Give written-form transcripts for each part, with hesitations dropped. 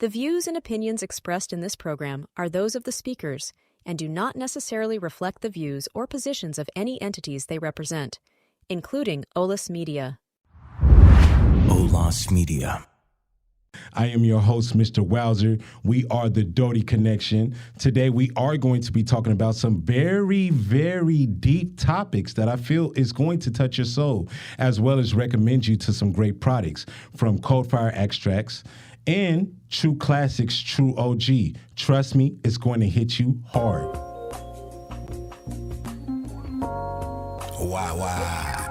The views and opinions expressed in this program are those of the speakers and do not necessarily reflect the views or positions of any entities they represent, including Olas Media. Olas Media. I am your host, Mr. Wowzer. We are the Dodi Connection. Today, we are going to be talking about some very, very deep topics that I feel is going to touch your soul, as well as recommend you to some great products from Cold Fire Extracts and True Classics, True OG. Trust me, it's going to hit you hard. Wow.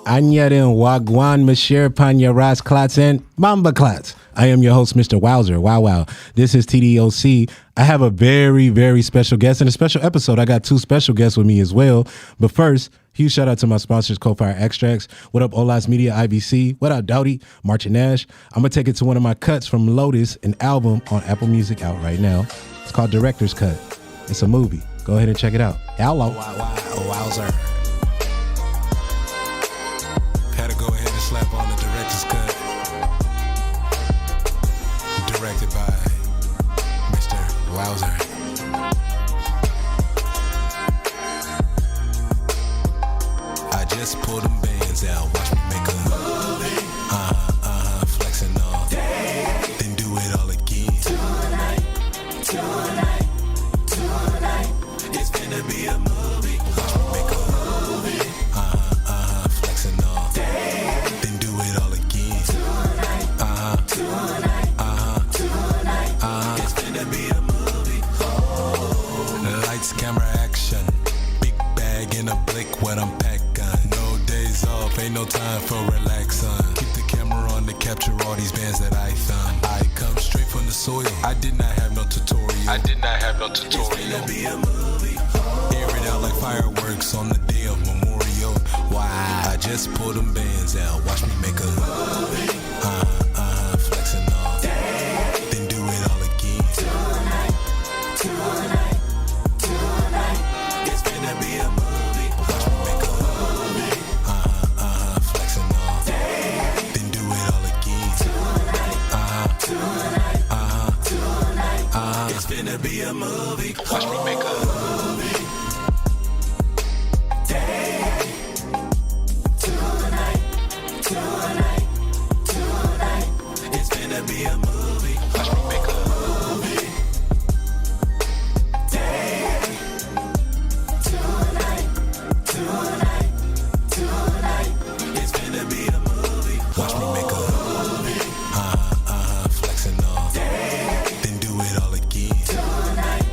Anya den wagwan Mashir Panya Ras Klats and Mamba Klats. I am your host, Mr. Wowzer. Wow. This is TDOC. I have a very, very special guest in a special episode. I got two special guests with me as well. But first, huge shout out to my sponsors, Cold Fire Extracts. What up, Olas Media, IBC? What up, Dodi, March and Nash? I'm going to take it to one of my cuts from Lotus, an album on Apple Music out right now. It's called Director's Cut. It's a movie. Go ahead and check it out. Hello. Wow, Wowzer. Had to go ahead and slap on the director's cut. Directed by Mr. Wowzer. I just pulled them bands out, watch me make a movie. Flexing all day, then do it all again. Tonight, it's gonna be a movie. Watch me make a movie. Flexing all day, then do it all again. Tonight, it's gonna be a movie. Lights, camera, action. Big bag in a blick, what I'm packing. No days off, ain't no time for relaxing. Keep the camera on to capture all these bands that I thumb. I come straight from the soil. I did not have no tutorial. It's gonna be a movie. Air it out like fireworks on the day of Memorial. Wow, I just pulled them bands out. Watch me make a movie. Flexing all day, then do it all again. Tonight, it's gonna be a movie. Watch me make a movie. Flexing all day, then do it all again. Tonight, it's gonna be a movie. Watch me make a movie. Tonight, it's gonna be a movie. Watch me make a movie. Tonight, it's gonna be a movie. Watch me make a movie. Flexing all day, then do it all again. Tonight,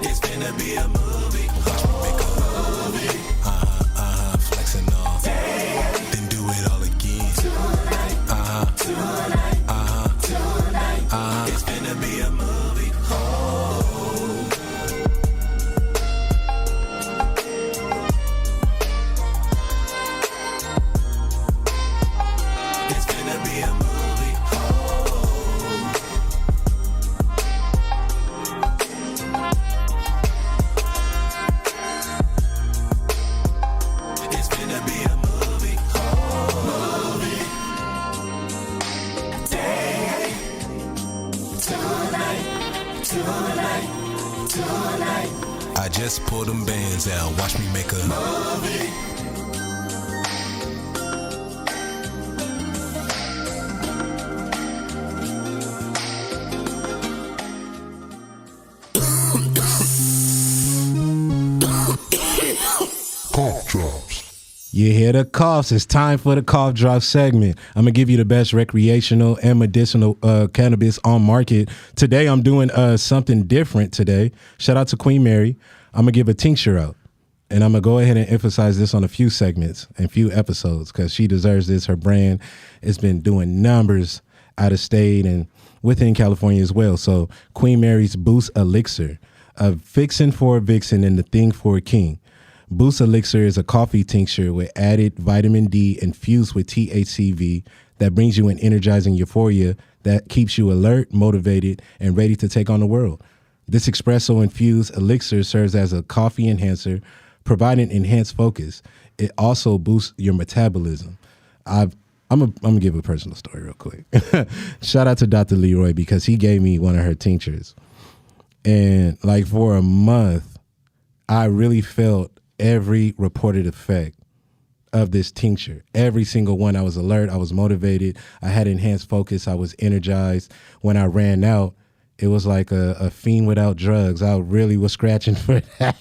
it's gonna be a movie. Watch me make a movie. Flexing all day, then do it all again. Tonight, it's gonna be a movie. It's gonna be a movie. It's gonna be a movie. Tonight, I just pulled them bands out. Watch me make a movie. Cough drops. You hear the coughs. It's time for the cough drop segment. I'm going to give you the best recreational and medicinal cannabis on market. Today, I'm doing something different today. Shout out to Queen Mary. I'm going to give a tincture out. And I'm going to go ahead and emphasize this on a few segments and few episodes because she deserves this. Her brand has been doing numbers out of state and within California as well. So Queen Mary's Boost Elixir, a fixin' for a vixen and the thing for a king. Boost Elixir is a coffee tincture with added vitamin D infused with THCV that brings you an energizing euphoria that keeps you alert, motivated, and ready to take on the world. This espresso-infused elixir serves as a coffee enhancer, providing enhanced focus. it also boosts your metabolism. I'm gonna give a personal story real quick. Shout out to Dr. Leroy because he gave me one of her tinctures, and like for a month, I really felt every reported effect of this tincture. Every single one. I was alert. I was motivated. I had enhanced focus. I was energized. When I ran out, it was like a fiend without drugs. I really was scratching for that.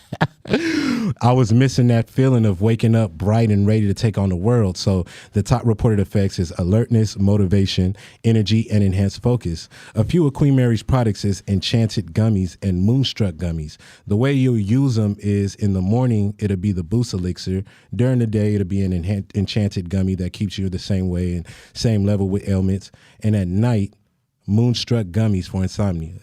I was missing that feeling of waking up bright and ready to take on the world. So the top reported effects is alertness, motivation, energy, and enhanced focus. A few of Queen Mary's products is Enchanted Gummies and Moonstruck Gummies. The way you'll use them is in the morning, it'll be the Boost Elixir. During the day, it'll be an Enchanted Gummy that keeps you the same way and same level with ailments. And at night, Moonstruck Gummies for insomnia.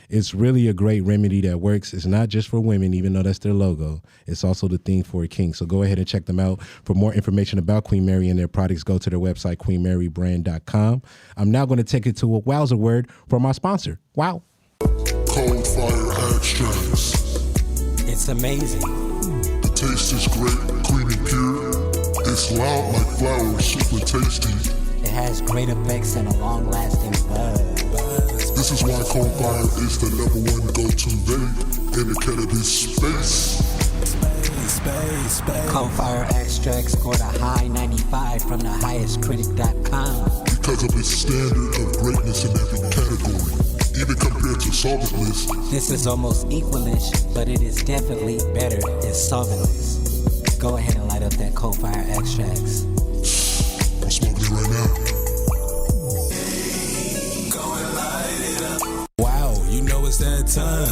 It's really a great remedy that works. It's not just for women, even though that's their logo. It's also the thing for a king. So go ahead and check them out. For more information about Queen Mary and their products, go to their website, queenmarybrand.com. I'm now going to take it to a wowza word from our sponsor. Wow. Cold fire extracts. It's amazing. The taste is great, clean and pure. It's loud like flowers, super tasty. It has great effects and a long-lasting buzz. This is why Cold Fire is the #1 go-to vape in the cannabis space. Cold Fire extracts scored a high 95 from the highestcritic.com. Because of its standard of greatness in every category, even compared to solventless. This is almost equalish, but it is definitely better than solventless. Go ahead and light up that Cold Fire extracts. I'm smoking it right now. Wow, you know it's that time.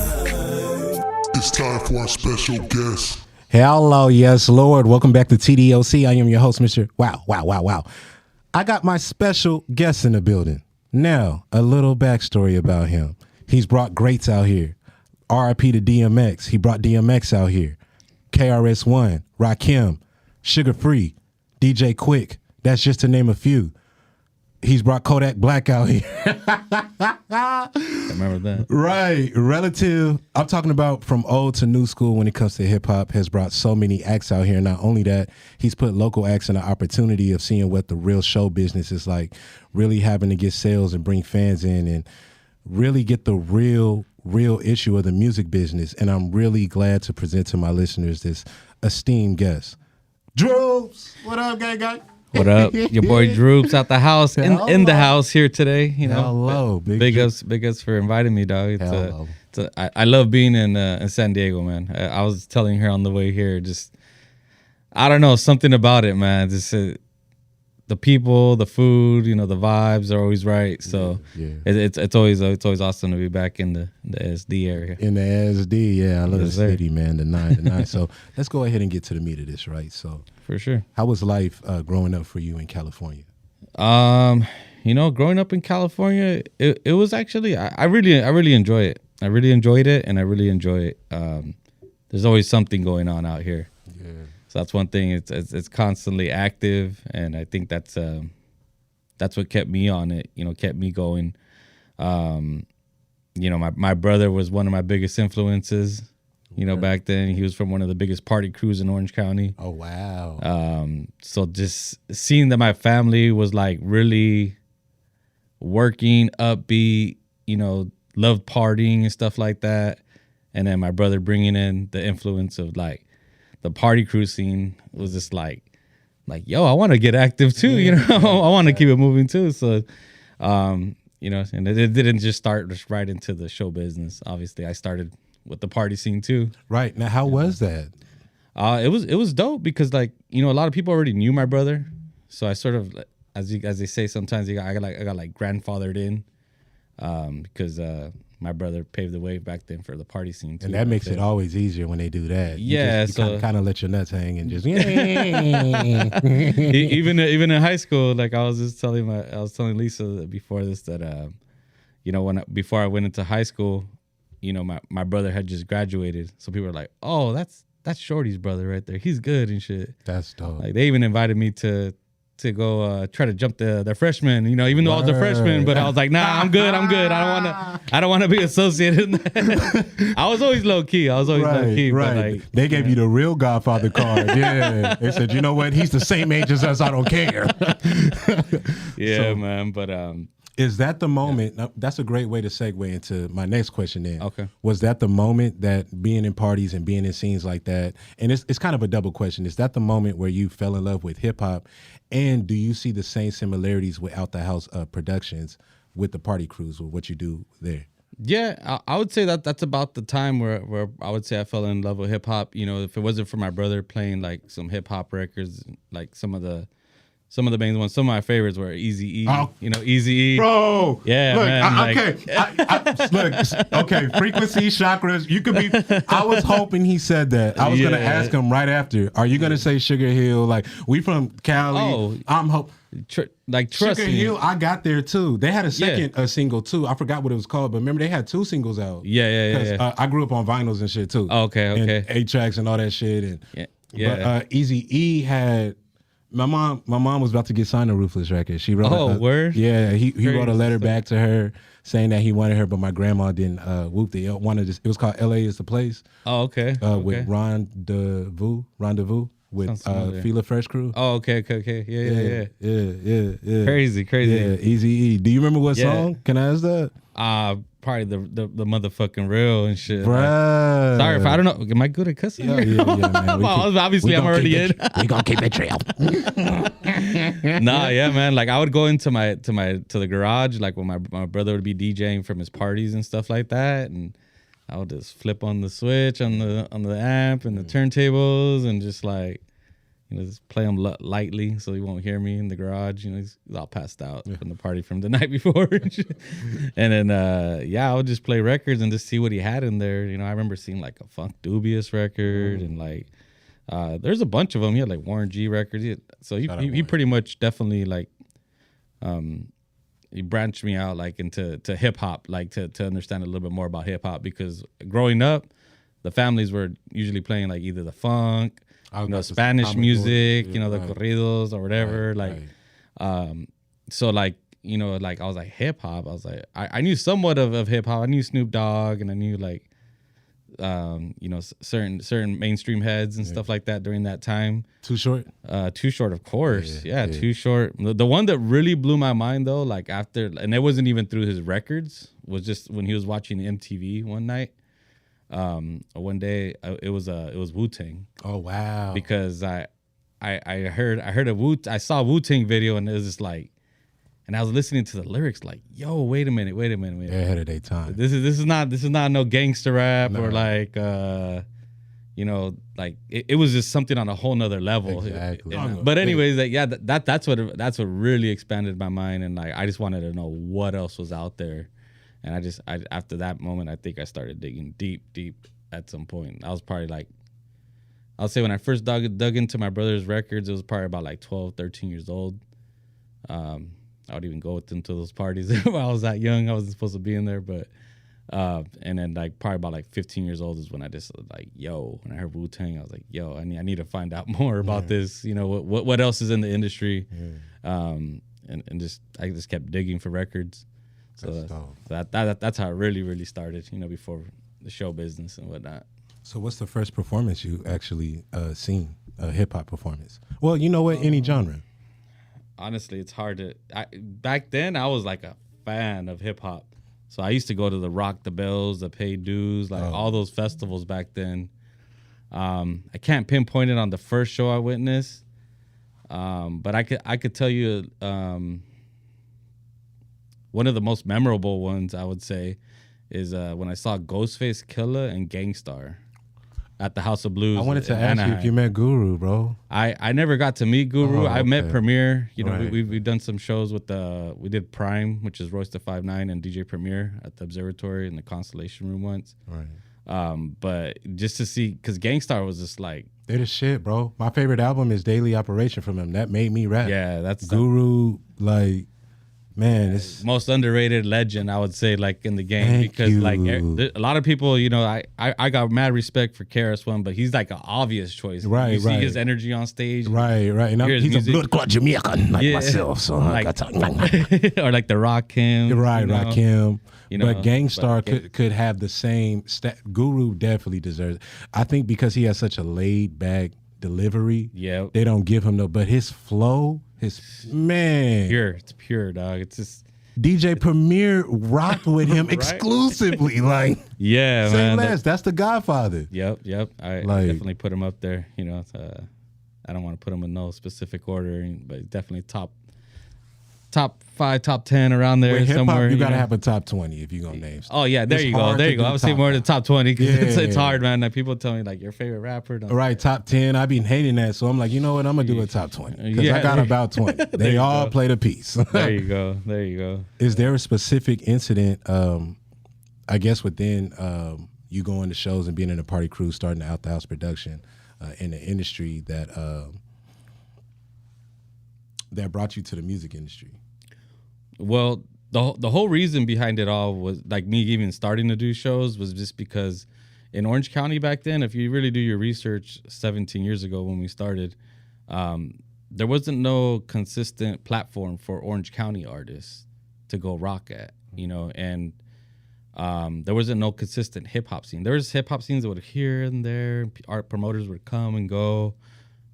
It's time for our special guest. Hello, yes, Lord. Welcome back to TDOC. I am your host, Mr. Wow. I got my special guest in the building. Now, a little backstory about him. He's brought greats out here. RIP to DMX. He brought DMX out here. KRS One, Rakim, Sugar Free, DJ Quick. That's just to name a few. He's brought Kodak Black out here. I remember that. Right. Relative. I'm talking about from old to new school when it comes to hip hop, has brought so many acts out here. Not only that, he's put local acts in the opportunity of seeing what the real show business is like, really having to get sales and bring fans in and really get the real issue of the music business. And I'm really glad to present to my listeners this esteemed guest. Droops. What up, gang? What up? Your boy Droops out the house, in the house here today. You know, hello, big ups for inviting me, dog. I love being in San Diego, man. I was telling her on the way here, just I don't know, something about it, man. Just the people, the food, you know, the vibes are always right. So it's always awesome to be back in the SD area. In the SD, yeah, I love the city, man. The 9 to 9. So let's go ahead and get to the meat of this, right? So for sure, how was life growing up for you in California? You know, growing up in California, it was actually I really enjoy it. I really enjoyed it, and I really enjoy it. There's always something going on out here. Yeah. So that's one thing. It's constantly active, and I think that's what kept me on it. You know, kept me going. You know, my brother was one of my biggest influences. You know, back then he was from one of the biggest party crews in Orange County. Oh wow! So just seeing that my family was like really working, upbeat, you know, loved partying and stuff like that, and then my brother bringing in the influence of like the party crew scene was just like yo, I want to get active too. You know, I want to keep it moving too. So, you know, and it didn't just start just right into the show business. Obviously, I started with the party scene too. Right. Now, how was that? It was dope because, like, you know, a lot of people already knew my brother, so I sort of, as they say sometimes, I got grandfathered in, because my brother paved the way back then for the party scene too. And that makes it always easier when they do that. Yeah, you kind of let your nuts hang and just even in high school, like I was telling Lisa before this that you know, before I went into high school, you know, my brother had just graduated, so people were like, "Oh, that's Shorty's brother right there. He's good and shit." That's dope. Like they even invited me to to go try to jump the freshman, you know, even though I was a freshman, but I was like, nah, I'm good. I don't want to be associated. I was always low key. But like, they gave you the real Godfather card. Yeah. They said, you know what? He's the same age as us. I don't care. Yeah, man. But is that the moment? That's a great way to segue into my next question then. Okay. Was that the moment that being in parties and being in scenes like that, and it's kind of a double question, is that the moment where you fell in love with hip hop, and do you see the same similarities with Out the House productions with the party crews, with what you do there? Yeah, I would say that's about the time where I would say I fell in love with hip hop. You know, if it wasn't for my brother playing like some hip hop records, like some of the main ones. Some of my favorites were Eazy-E. You know, Eazy-E. Bro. Yeah, look, man. Okay, frequency, chakras. You could be. I was hoping he said that. I was going to ask him right after. Are you going to say Sugar Hill? Like, we from Cali. Oh. I'm hoping. Like, trust Sugar me. Hill, I got there too. They had a second single too. I forgot what it was called, but remember they had 2 singles out. Yeah. I grew up on vinyls and shit too. Okay. And 8-tracks and all that shit. And yeah. But Eazy-E had. My mom was about to get signed a Ruthless record. She wrote word? Yeah, he wrote a letter back to her saying that he wanted her, but my grandma didn't whoop it. It was called LA is the Place. Oh, okay. With Rendezvous with Fila Fresh Crew. Oh, okay. Yeah. Crazy. Yeah, Eazy-E. Do you remember what song? Can I ask that? Probably the motherfucking real and shit. Bruh. Sorry if I don't know. Am I good at cussing? Yeah, man. Obviously, I'm already in. We gonna keep it real. Nah, yeah, man. Like I would go into the garage, like when my brother would be DJing from his parties and stuff like that, and I would just flip on the switch on the amp and the turntables and just like, you know, just play them lightly so he won't hear me in the garage. You know, he's all passed out from the party from the night before. And then, I would just play records and just see what he had in there. You know, I remember seeing like a Funk Dubious record and like, there's a bunch of them. He had like Warren G records. He pretty much definitely like, he branched me out like into hip hop, like to understand a little bit more about hip hop, because growing up, the families were usually playing like either the funk, Spanish music, you know, the corridos or whatever. So like, you know, like I was like hip hop. I was like, I knew somewhat of hip hop. I knew Snoop Dogg and I knew like, you know, certain mainstream heads and stuff like that during that time. Too Short? Too Short, of course. Yeah, Too Short. The one that really blew my mind though, like after, and it wasn't even through his records, was just when he was watching MTV one night. One day it was Wu-Tang. Oh wow! Because I saw a Wu-Tang video and it was just like, and I was listening to the lyrics like, yo, wait a minute. They're ahead of their time. This is not no gangster rap or like you know, like it was just something on a whole nother level. Exactly. But anyways, that's what really expanded my mind, and like I just wanted to know what else was out there. And I after that moment, I think I started digging deep at some point. I was probably like, I'll say when I first dug into my brother's records, it was probably about like 12, 13 years old. I would even go with them to those parties when I was that young. I wasn't supposed to be in there, but and then like probably about like 15 years old is when I just like, yo, when I heard Wu-Tang, I was like, yo, I need to find out more about this. You know, what else is in the industry? And I just kept digging for records. So that's how it really started, you know, before the show business and whatnot. So what's the first performance you actually seen, a hip-hop performance? Well, you know what, any genre. Honestly, it's hard to... back then, I was like a fan of hip-hop. So I used to go to the Rock the Bells, the Pay Dues, like all those festivals back then. I can't pinpoint it on the first show I witnessed, but I could tell you... one of the most memorable ones, I would say, is when I saw Ghostface Killah and Gangstar at the House of Blues. I wanted to ask you if you met Guru, bro. I never got to meet Guru. I met Premier. You know, Right. we've done some shows with we did Prime, which is Royce the 5'9" and DJ Premier at the Observatory in the Constellation Room once. Right. But just to see, because Gangstar was just like... They're the shit, bro. My favorite album is Daily Operation from him. That made me rap. Yeah, that's... Guru, like... Man, it's most underrated legend, I would say, like in the game. Thank Because you. like a lot of people, you know, I got mad respect for KRS One, but he's like an obvious choice. Right, you see right. his energy on stage. right. And Hear his he's music. a blood clot Jamaican like Yeah. myself. So Like- I got Or like the Rakim. right, you know? Rakim. You know, but Gangstar but- could have the same. Guru definitely deserves it. I think because he has such a laid back delivery. Yeah. They don't give him no. But his flow, man. Pure. It's pure, dog. It's just DJ Premier rocked with him Right? exclusively. Like, yeah, say man. less. That's the Godfather. Yep. I Like- definitely put him up there. You know, I don't want to put him in no specific order, but definitely top 5, top 10 around there With hip somewhere. hop, you gotta know? have a top 20 if you're gonna name stuff. Oh yeah, there It's you go. hard There to you go. do I would say top more than top 20 because it's Yeah. hard, man. Like people tell me like your favorite rapper. All right, top 10. I've been hating that, so I'm like, you know what? I'm gonna do a top 20 because Yeah, I got there- about 20. They all go. played a piece. There you go. There you go. Is there a specific incident? I guess within you going to shows and being in a party crew, starting out the house production in the industry that brought you to the music industry. Well, the whole reason behind it all was like me even starting to do shows was just because in Orange County back then, if you really do your research 17 years ago when we started, there wasn't no consistent platform for Orange County artists to go rock at, you know, and there wasn't no consistent hip hop scene. There was hip hop scenes that would here and there, art promoters would come and go,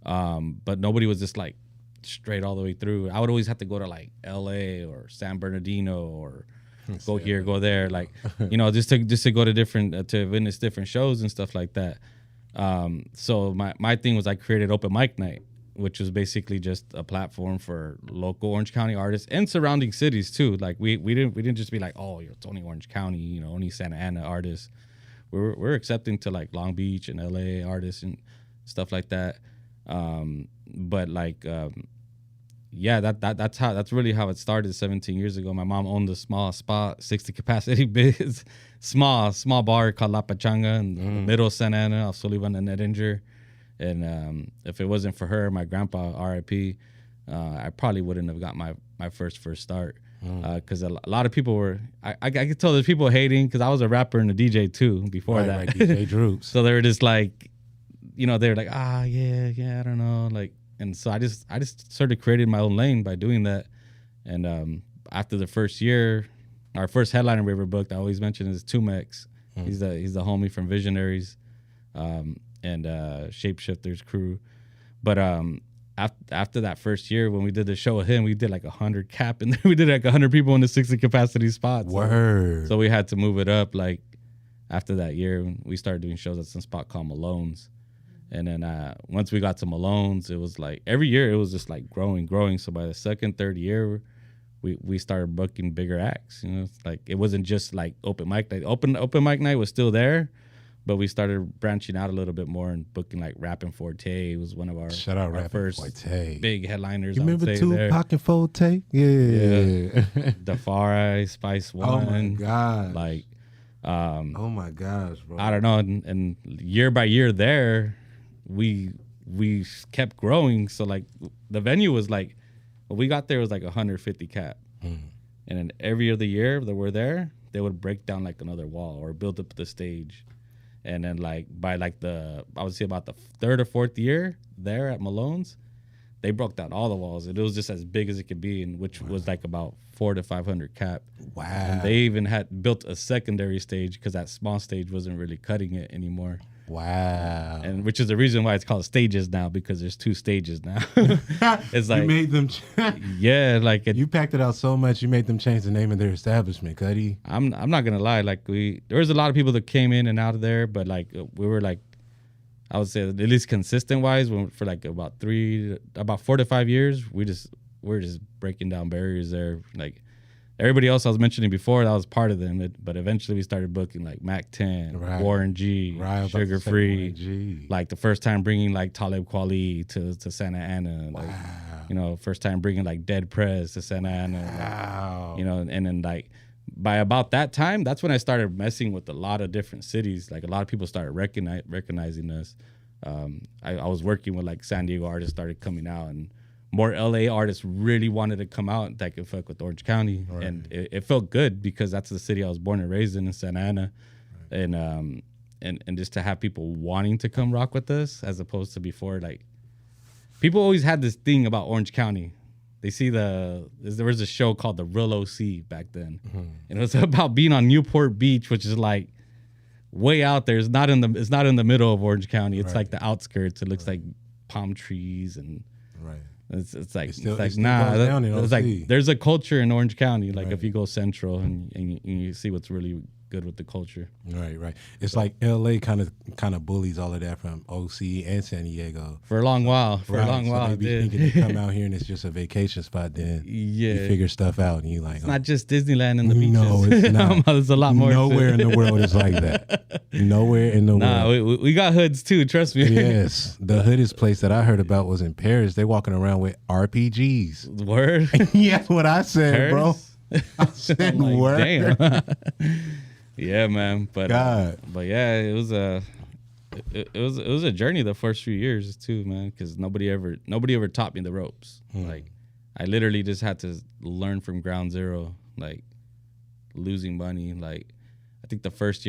but nobody was just like straight all the way through. I would always have to go to like LA or San Bernardino or go here, go there, like, you know, just to go to different to witness different shows and stuff like that. So my thing was I created Open Mic Night, which was basically just a platform for local Orange County artists and surrounding cities too. Like we didn't just be like, oh, it's only Orange County, you know, only Santa Ana artists. We're accepting to like Long Beach and LA artists and stuff like that. But like yeah, that's really how it started 17 years ago. My mom owned a small spot, 60 capacity biz, small bar called La Pachanga in the middle of Santa Ana, off Sullivan and Edinger. And if it wasn't for her, my grandpa, R.I.P., I probably wouldn't have got my first start. Because a lot of people were, I could tell there's people hating because I was a rapper and a DJ too before that. Right, DJ Droops. So they were just like, you know, they were like, yeah, I don't know, like. And so I just sort of created my own lane by doing that. And after the first year, our first headliner we ever booked, I always mention is Tumex. He's the homie from Visionaries and Shapeshifters crew. But after that first year, when we did the show with him, we did like 100 cap, and then we did like 100 people in the 60 capacity spots. Word. So we had to move it up. Like after that year, we started doing shows at some spot called Malone's. And then once we got to Malone's, it was like every year it was just like growing. So by the second, third year, we started booking bigger acts. You know, it's like it wasn't just like Open Mic Night. Open Mic Night was still there, but we started branching out a little bit more and booking like Rappin' Forte was one of our Shout out our Rappin' first Forte. big headliners. You I would remember say there. Tupac and Forte? Yeah. Defari, Spice One. Oh my gosh. Like, oh my gosh, bro. I don't know. And year by year there, we kept growing. So like the venue was like, when we got there, it was like 150 cap. And then every other year that we're there, they would break down like another wall or build up the stage. And then like by like I would say about the third or fourth year there at Malone's, they broke down all the walls. And it was just as big as it could be, and which was like about 400 to 500 cap. Wow. And they even had built a secondary stage because that small stage wasn't really cutting it anymore. Wow. And which is the reason why it's called stages now, because there's 2 stages now. It's like, you made them. yeah, like You packed it out so much, you made them change the name of their establishment, Cuddy. I'm not gonna lie, like there was a lot of people that came in and out of there, but like we were like, I would say at least consistent wise, for like about 4 to 5 years, we're just breaking down barriers there. Like everybody else I was mentioning before, that was part of them, but eventually we started booking like Mac 10, Right. Warren G, Right, I was about to Sugar say Free. Warren G. Like the first time bringing like Talib Kweli to Santa Ana. Like, you know, first time bringing like Dead Prez to Santa Ana. Wow. Like, you know, and then like by about that time, that's when I started messing with a lot of different cities. Like a lot of people started recognizing us. I was working with like San Diego artists started coming out, and more LA artists really wanted to come out that could fuck with Orange County. Right. And it felt good because that's the city I was born and raised in Santa Ana. Right. And just to have people wanting to come rock with us as opposed to before, like people always had this thing about Orange County. They see there was a show called The Real OC back then. Mm-hmm. And it was about being on Newport Beach, which is like way out there. It's not in the middle of Orange County. It's like the outskirts. It looks like palm trees and it's like there's a culture in Orange County. Like if you go central and you see what's really good with the culture. Right. It's like LA kind of bullies all of that from OC and San Diego for a long while. So they be thinking they come out here and it's just a vacation spot. Then you figure stuff out and you like, it's not just Disneyland and the beaches. No, it's not. There's a lot more. Nowhere in the world is like that. Nowhere in the world. We got hoods too. Trust me. Yes, the hoodest place that I heard about was in Paris. They walking around with RPGs. Word. Yeah, that's what I said, Paris? Bro. I said like, word. Damn. Yeah, man. But yeah, it was a journey the first few years too, man. Because nobody ever taught me the ropes. Like I literally just had to learn from ground zero, like losing money. Like I think the first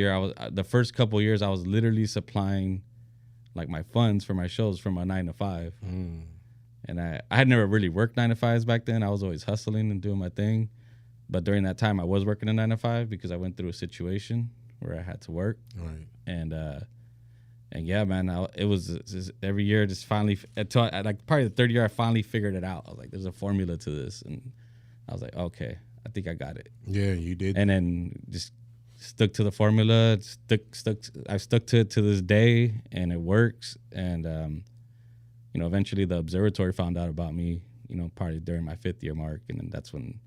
couple years I was literally supplying like my funds for my shows from a 9 to 5. And I had never really worked 9 to 5s back then. I was always hustling and doing my thing. But during that time, I was working a 9 to 5 because I went through a situation where I had to work. Right. And yeah, man, it was just every year just finally, until like probably the third year, I finally figured it out. I was like, there's a formula to this. And I was like, okay, I think I got it. Yeah, you did. And then just stuck to the formula. I've stuck to it to this day, and it works. And, eventually the observatory found out about me, probably during my 5th year mark. And then that's when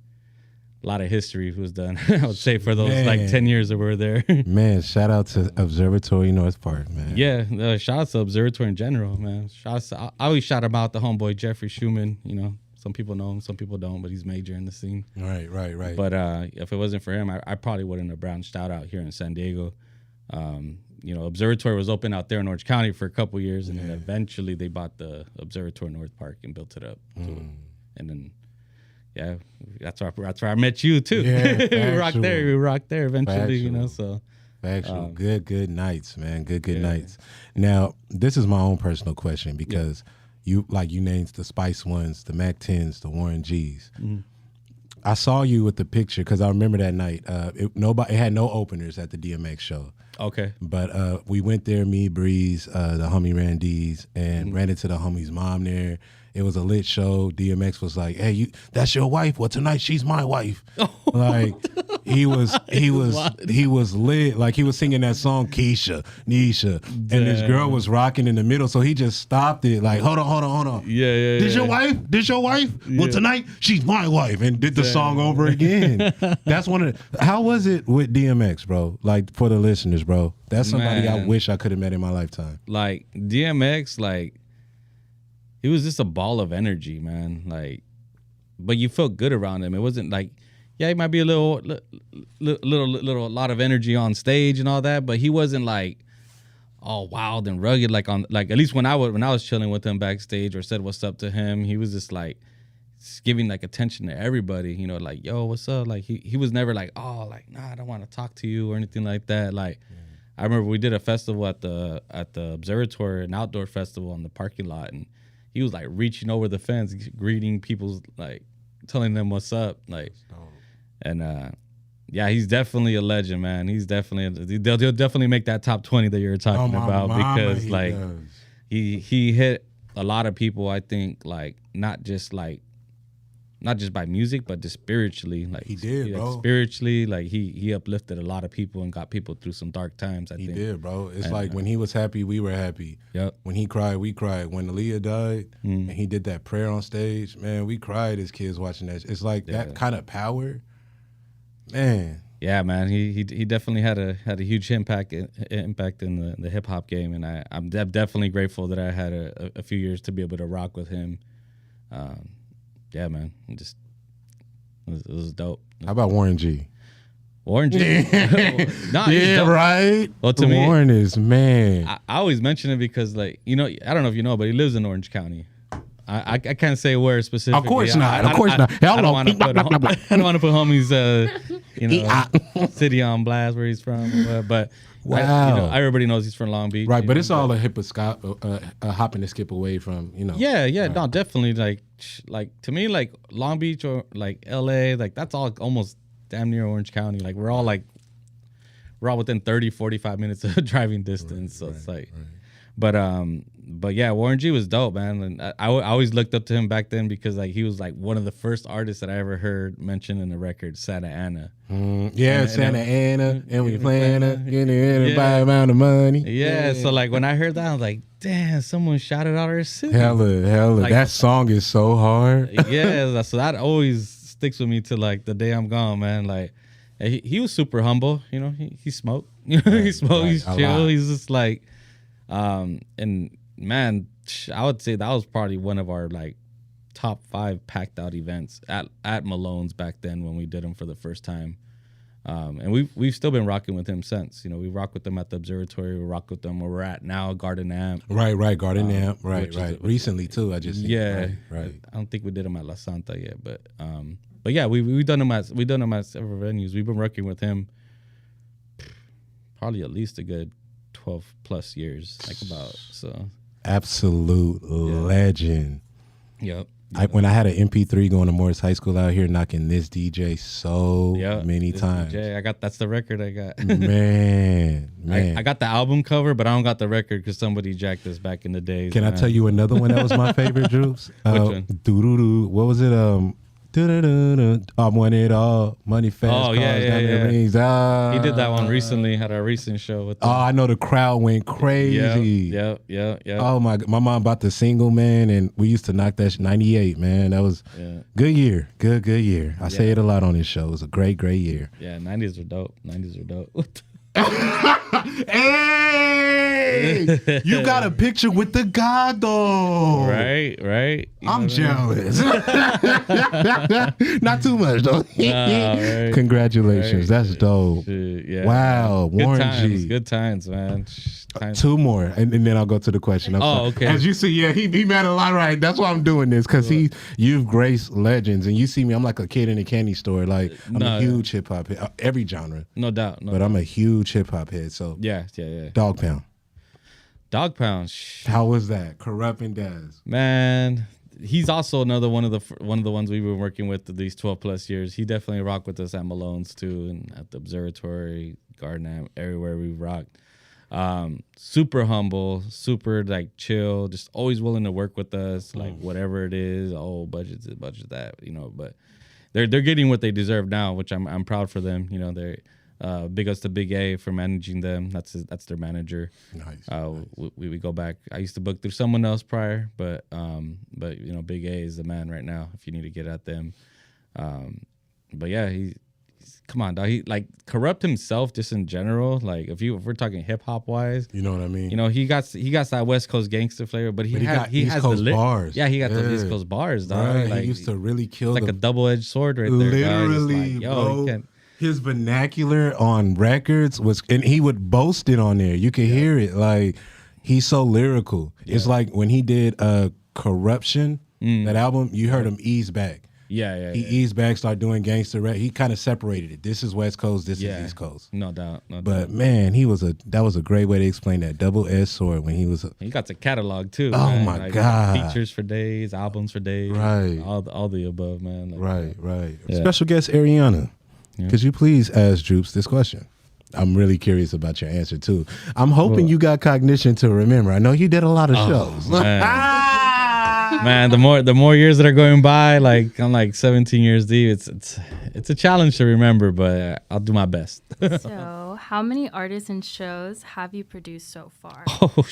a lot of history was done, I would say, for those like 10 years that we were there. Man, shout out to Observatory North Park, man. Yeah, shout out to Observatory in general, man. I always shout about the homeboy Jeffrey Schumann. Some people know him, some people don't, but he's major in the scene. Right. But if it wasn't for him, I probably wouldn't have branched out here in San Diego. Observatory was open out there in Orange County for a couple years, and then eventually they bought the Observatory North Park and built it up. And then, yeah, that's where I met you too. Yeah, we rocked there eventually, factual. So. Factual. Good nights, man. Good nights. Now, this is my own personal question because you named the Spice Ones, the Mac 10s, the Warren G's. Mm-hmm. I saw you with the picture because I remember that night. It had no openers at the DMX show. Okay. But we went there, me, Breeze, the homie Randy's, and ran into the homie's mom there. It was a lit show. DMX was like, "Hey, that's your wife? Well, tonight she's my wife." Like he was lit. Like he was singing that song Keisha, Nisha, and this girl was rocking in the middle. So he just stopped it. Like, hold on. Yeah. This your wife? Well, tonight she's my wife, and did the song over again. That's one of the. How was it with DMX, bro? Like for the listeners, bro. That's somebody I wish I could have met in my lifetime. Like DMX, like. He was just a ball of energy, man. Like, but you felt good around him. It wasn't like, he might be a lot of energy on stage and all that, but he wasn't like all wild and rugged. Like at least when I was chilling with him backstage or said what's up to him, he was just like giving like attention to everybody. Like, yo, what's up? Like he was never like, oh, like nah, I don't want to talk to you or anything like that. Like. I remember we did a festival at the Observatory, an outdoor festival in the parking lot, and he was like reaching over the fence, greeting people, like telling them what's up, like, and he's definitely a legend, man. He'll definitely make that top 20 that you're talking about because like he hit a lot of people. I think like not just by music, but just spiritually. Like he did, bro. Spiritually, like he uplifted a lot of people and got people through some dark times. I think he did, bro. It's like when he was happy, we were happy. Yep. When he cried, we cried. When Aaliyah died and he did that prayer on stage, man, we cried as kids watching that. It's like that kind of power, man. Yeah, man. He definitely had a huge impact in the hip hop game, and I'm definitely grateful that I had a few years to be able to rock with him. Yeah, man. It was dope. How about Warren G? Warren G? Right? Well, to Warren me, is, man. I always mention it because, like, I don't know if you know, but he lives in Orange County. I can't say where specifically. Of course not. Of course not. I don't want to put homies, city on blast where he's from. But wow, everybody knows he's from Long Beach. Right, but it's all a hop and a skip away from, Yeah, no, definitely. Like to me, like Long Beach or like LA, like that's all almost damn near Orange County. Like we're all within 30, 45 minutes of driving distance. So it's like, but yeah, Warren G was dope, man. And I always looked up to him back then because like he was like one of the first artists that I ever heard mentioned in the record, Santa Ana. Santa Ana, and we playing her, getting by amount of money. Yeah, so like when I heard that, I was like, damn, someone shouted out our city. Hella, like, that song is so hard. Yeah, so that always sticks with me to like the day I'm gone, man. Like he was super humble, he smoked, he smoked, he's chill, he's just like, and man, I would say that was probably one of our like top 5 packed out events at Malone's back then when we did them for the first time. And we've still been rocking with him since. We rock with them at the Observatory. We rock with them where we're at now, Garden Amp. Right, Garden Amp. Right. Recently too, I just seen. Right. I don't think we did them at La Santa yet, but yeah, we've done them at several venues. We've been working with him probably at least a good 12 plus years, absolute legend. Yep. When I had an MP3 going to Morris High School out here, knocking this DJ many times. DJ, that's the record I got. man. I got the album cover, but I don't got the record because somebody jacked us back in the days. Can I tell you another one that was my favorite, Droops? Which one? Doo-doo-doo. What was it? I want it all. Money fast. Oh, yeah. Rings. He did that one recently, had a recent show with them. Oh, I know the crowd went crazy. Yeah. Oh, my mom bought the single, man, and we used to knock that 98, man. That was good year. Good year. I say it a lot on this show. It was a great year. Yeah, 90s were dope. Hey, you got a picture with the god though. Right. I'm jealous. Not too much though. Right. Congratulations, that's dope. Yeah. Wow, Warren G. Good times, man. 2 more, and then I'll go to the question. Okay. As you see, he made a lot right. That's why I'm doing this, because you've graced legends, and you see me. I'm like a kid in a candy store. Like I'm a huge hip hop head, every genre, no doubt. But I'm a huge hip hop head. So yeah. Dog Pound. How was that? Corrupting Daz. Man, he's also another one of the ones we've been working with these 12 plus years. He definitely rocked with us at Malone's too, and at the Observatory, Garden Amp, everywhere we rocked. Super humble, super like chill, just always willing to work with us, like whatever it is. Oh, budget's that, but they're getting what they deserve now, which I'm proud for them. They're big ups to Big A for managing them. That's their manager. Nice. We go back. I used to book through someone else prior, but Big A is the man right now if you need to get at them. But yeah, he's come on, dog. He like corrupt himself just in general. Like if we're talking hip hop wise, you know what I mean. He got that West Coast gangster flavor, but he has the bars. Yeah, he got the East Coast bars, dog. Right. Like, he used to really kill. Like a double-edged sword, right there. Literally, bro. His vernacular on records was, and he would boast it on there. You could hear it. Like he's so lyrical. Yeah. It's like when he did Corruption, that album. You heard him ease back. Yeah. He eased back, started doing gangster rap. He kind of separated it. This is West Coast. This is East Coast. No doubt. But man, that was a great way to explain that double-edged sword when he was. He got the catalog too. Oh man. My God! Features for days, albums for days. Right. All the above, man. Like, right. Yeah. Special guest Ariana. Could you please ask Droops this question? I'm really curious about your answer too. I'm hoping you got cognition to remember. I know you did a lot of shows. Man, the more years that are going by, like I'm like 17 years deep. It's a challenge to remember, but I'll do my best. So, how many artists and shows have you produced so far? Oh,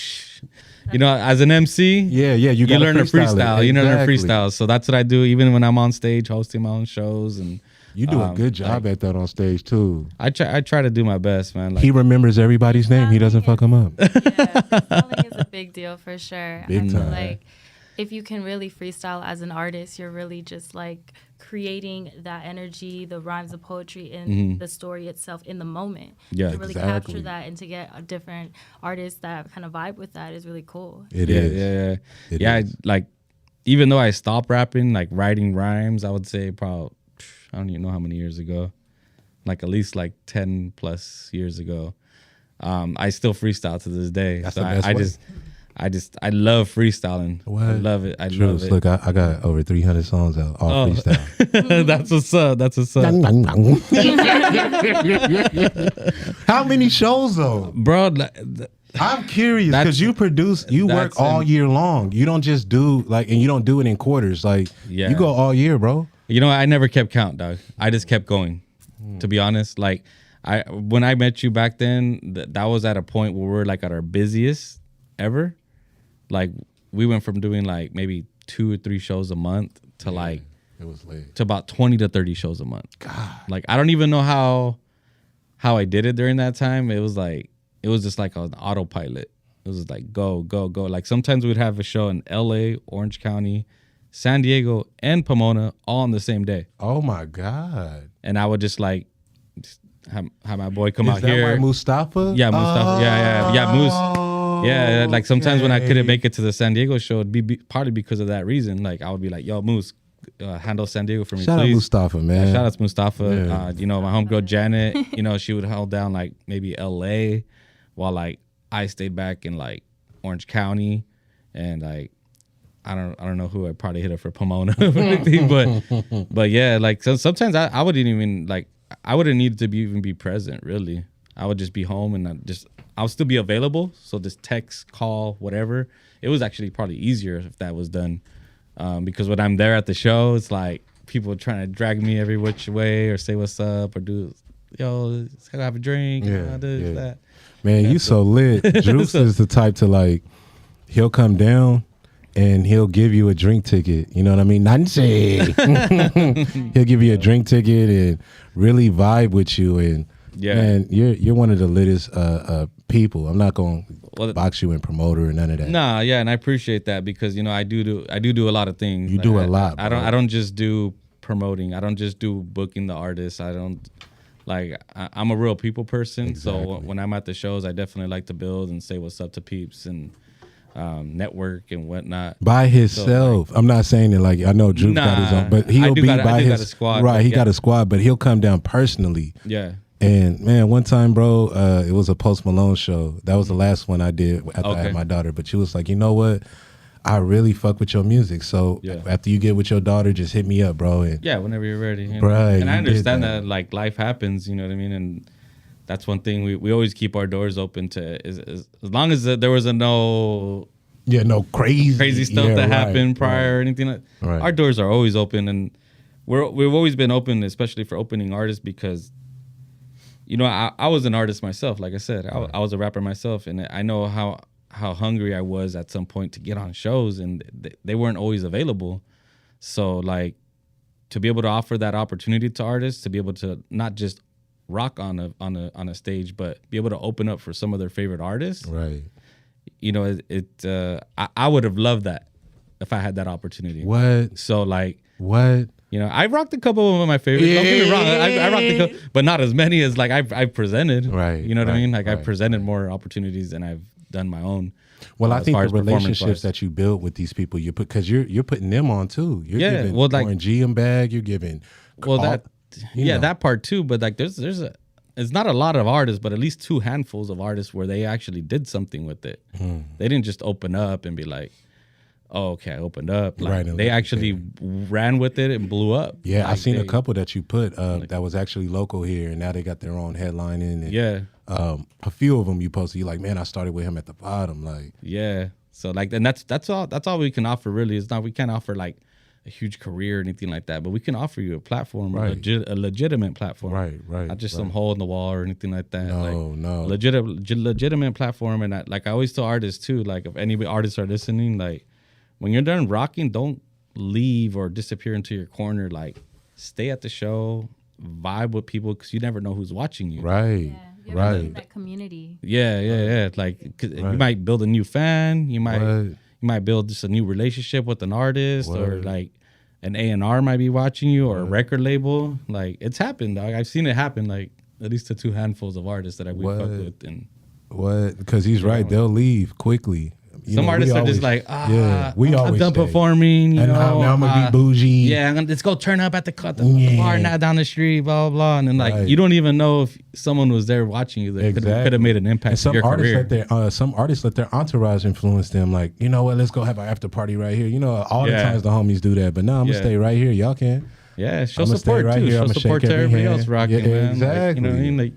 as an MC, you learn to freestyle. You learn to freestyle. So that's what I do, even when I'm on stage hosting my own shows and. You do a good job at that on stage too. I try to do my best, man. He remembers everybody's name. He doesn't fuck them up. Freestyling is a big deal for sure. Big time. Like if you can really freestyle as an artist, you're really just like creating that energy, the rhymes, the poetry, and the story itself in the moment. Yeah, to really capture that and to get a different artists that kind of vibe with that is really cool. It is. Yeah. Like even though I stopped rapping, like writing rhymes, I would say probably, I don't even know how many years ago, like at least like 10 plus years ago. I still freestyle to this day. That's so the best way. I love freestyling. What? I love it. I Droops, love it. look, I got over 300 songs out, all freestyle. That's what's up. That's what's up. How many shows though? Bro, I'm curious because you work all year long. You don't just do and you don't do it in quarters. Like you go all year, bro. You know, I never kept count, dog. I just kept going. To be honest, like when I met you back then, that was at a point where we're like at our busiest ever. Like we went from doing like maybe 2 or 3 shows a month to like it was late to about 20 to 30 shows a month. God, like I don't even know how I did it during that time. It was just like an autopilot. It was just like go. Like sometimes we'd have a show in LA, Orange County, San Diego, and Pomona all on the same day. oh my God. And I would just like have my boy come out Is that here. why Mustafa? Yeah, Mustafa. Yeah, Moose. Yeah, like sometimes when I couldn't make it to the San Diego show, it'd be partly because of that reason. Like I would be like, "Yo, Moose, handle San Diego for me, Shout please." out Mustafa, man. Yeah, shout out to Mustafa. Yeah. You know, my homegirl Janet. You know, she would hold down like maybe LA, while like I stayed back in like Orange County, and like I don't know who I probably hit up for Pomona, but yeah, like so sometimes I wouldn't even like I wouldn't need to even be present really. I would just be home and I'll still be available. So just text, call, whatever. It was actually probably easier if that was done, because when I'm there at the show, it's like people trying to drag me every which way or say what's up or do, yo, let's go have a drink, that. Man, you so lit. Droops is the type to like, he'll come down and he'll give you a drink ticket. You know what I mean? Nancy. He'll give you a drink ticket and really vibe with you. And man, you're one of the littest people. I'm not going to box you and promoter or none of that. Nah, yeah, and I appreciate that because you know I do a lot of things. You like, do a lot. I don't just do promoting. I don't just do booking the artists. I don't like. I'm a real people person. Exactly. So when I'm at the shows, I definitely like to build and say what's up to peeps and network and whatnot by himself. So, like, I'm not saying that like I know Droops got his own, but he'll be by his squad. Right, he got a squad, but he'll come down personally. Yeah. And man, one time, bro, it was a Post Malone show. That was the last one I did after I had my daughter. But she was like, you know what? I really fuck with your music. So after you get with your daughter, just hit me up, bro. And whenever you're ready. You know? Right. And I understand that like life happens, you know what I mean? And that's one thing we always keep our doors open to as long as there was no crazy stuff that happened prior or anything like that. Right. Our doors are always open, and we've always been open, especially for opening artists, because you know I was an artist myself. Like I said, I was a rapper myself, and I know how hungry I was at some point to get on shows, and they weren't always available. So like to be able to offer that opportunity to artists, to be able to not just rock on a stage, but be able to open up for some of their favorite artists. Right. You know, I would have loved that if I had that opportunity. What? So like what? You know, I rocked a couple of my favorites. Don't get me wrong, I rocked a couple, but not as many as like I've presented. Right. You know what I mean? Like I've presented more opportunities than I've done my own. Well, I think the relationships that you build with these people, because you're putting them on too. You're giving Warren G bag. You're giving that part too. But like there's it's not a lot of artists, but at least 2 handfuls of artists where they actually did something with it. They didn't just open up and be like, oh, okay, I opened up. Like, they actually ran with it and blew up. Yeah, like I seen a couple that you put that was actually local here, and now they got their own headlining. And, a few of them you posted. You're like, man, I started with him at the bottom. Like, so like, and that's all we can offer. Really, it's not we can't offer like a huge career or anything like that, but we can offer you a platform, a legitimate platform, right, not just some hole in the wall or anything like that. No, legitimate platform. And I always tell artists too, like if any artists are listening, like when you're done rocking, don't leave or disappear into your corner. Like stay at the show, vibe with people, because you never know who's watching you. Right. Right. That community. Yeah. Like you might build a new fan. You might build just a new relationship with an artist, or like an A&R might be watching you, or a record label. Like it's happened, dog. I've seen it happen. Like at least to 2 handfuls of artists that we fuck with. And because he's right, they'll leave quickly. Some artists are just like, we I'm always done stay. performing. You And know, now I'm gonna be bougie. Yeah, let's go turn up at the bar now down the street, blah blah blah. And then like you don't even know if someone was there watching you that could have made an impact in your career. Some artists let their entourage influence them. Like, you know what? Let's go have an after party right here. You know, all the times the homies do that. But no, I'm gonna stay right here. Y'all can. Yeah, show support right too. Here. Show support to everybody else rocking, man. Exactly. Like, you know what I mean? Like,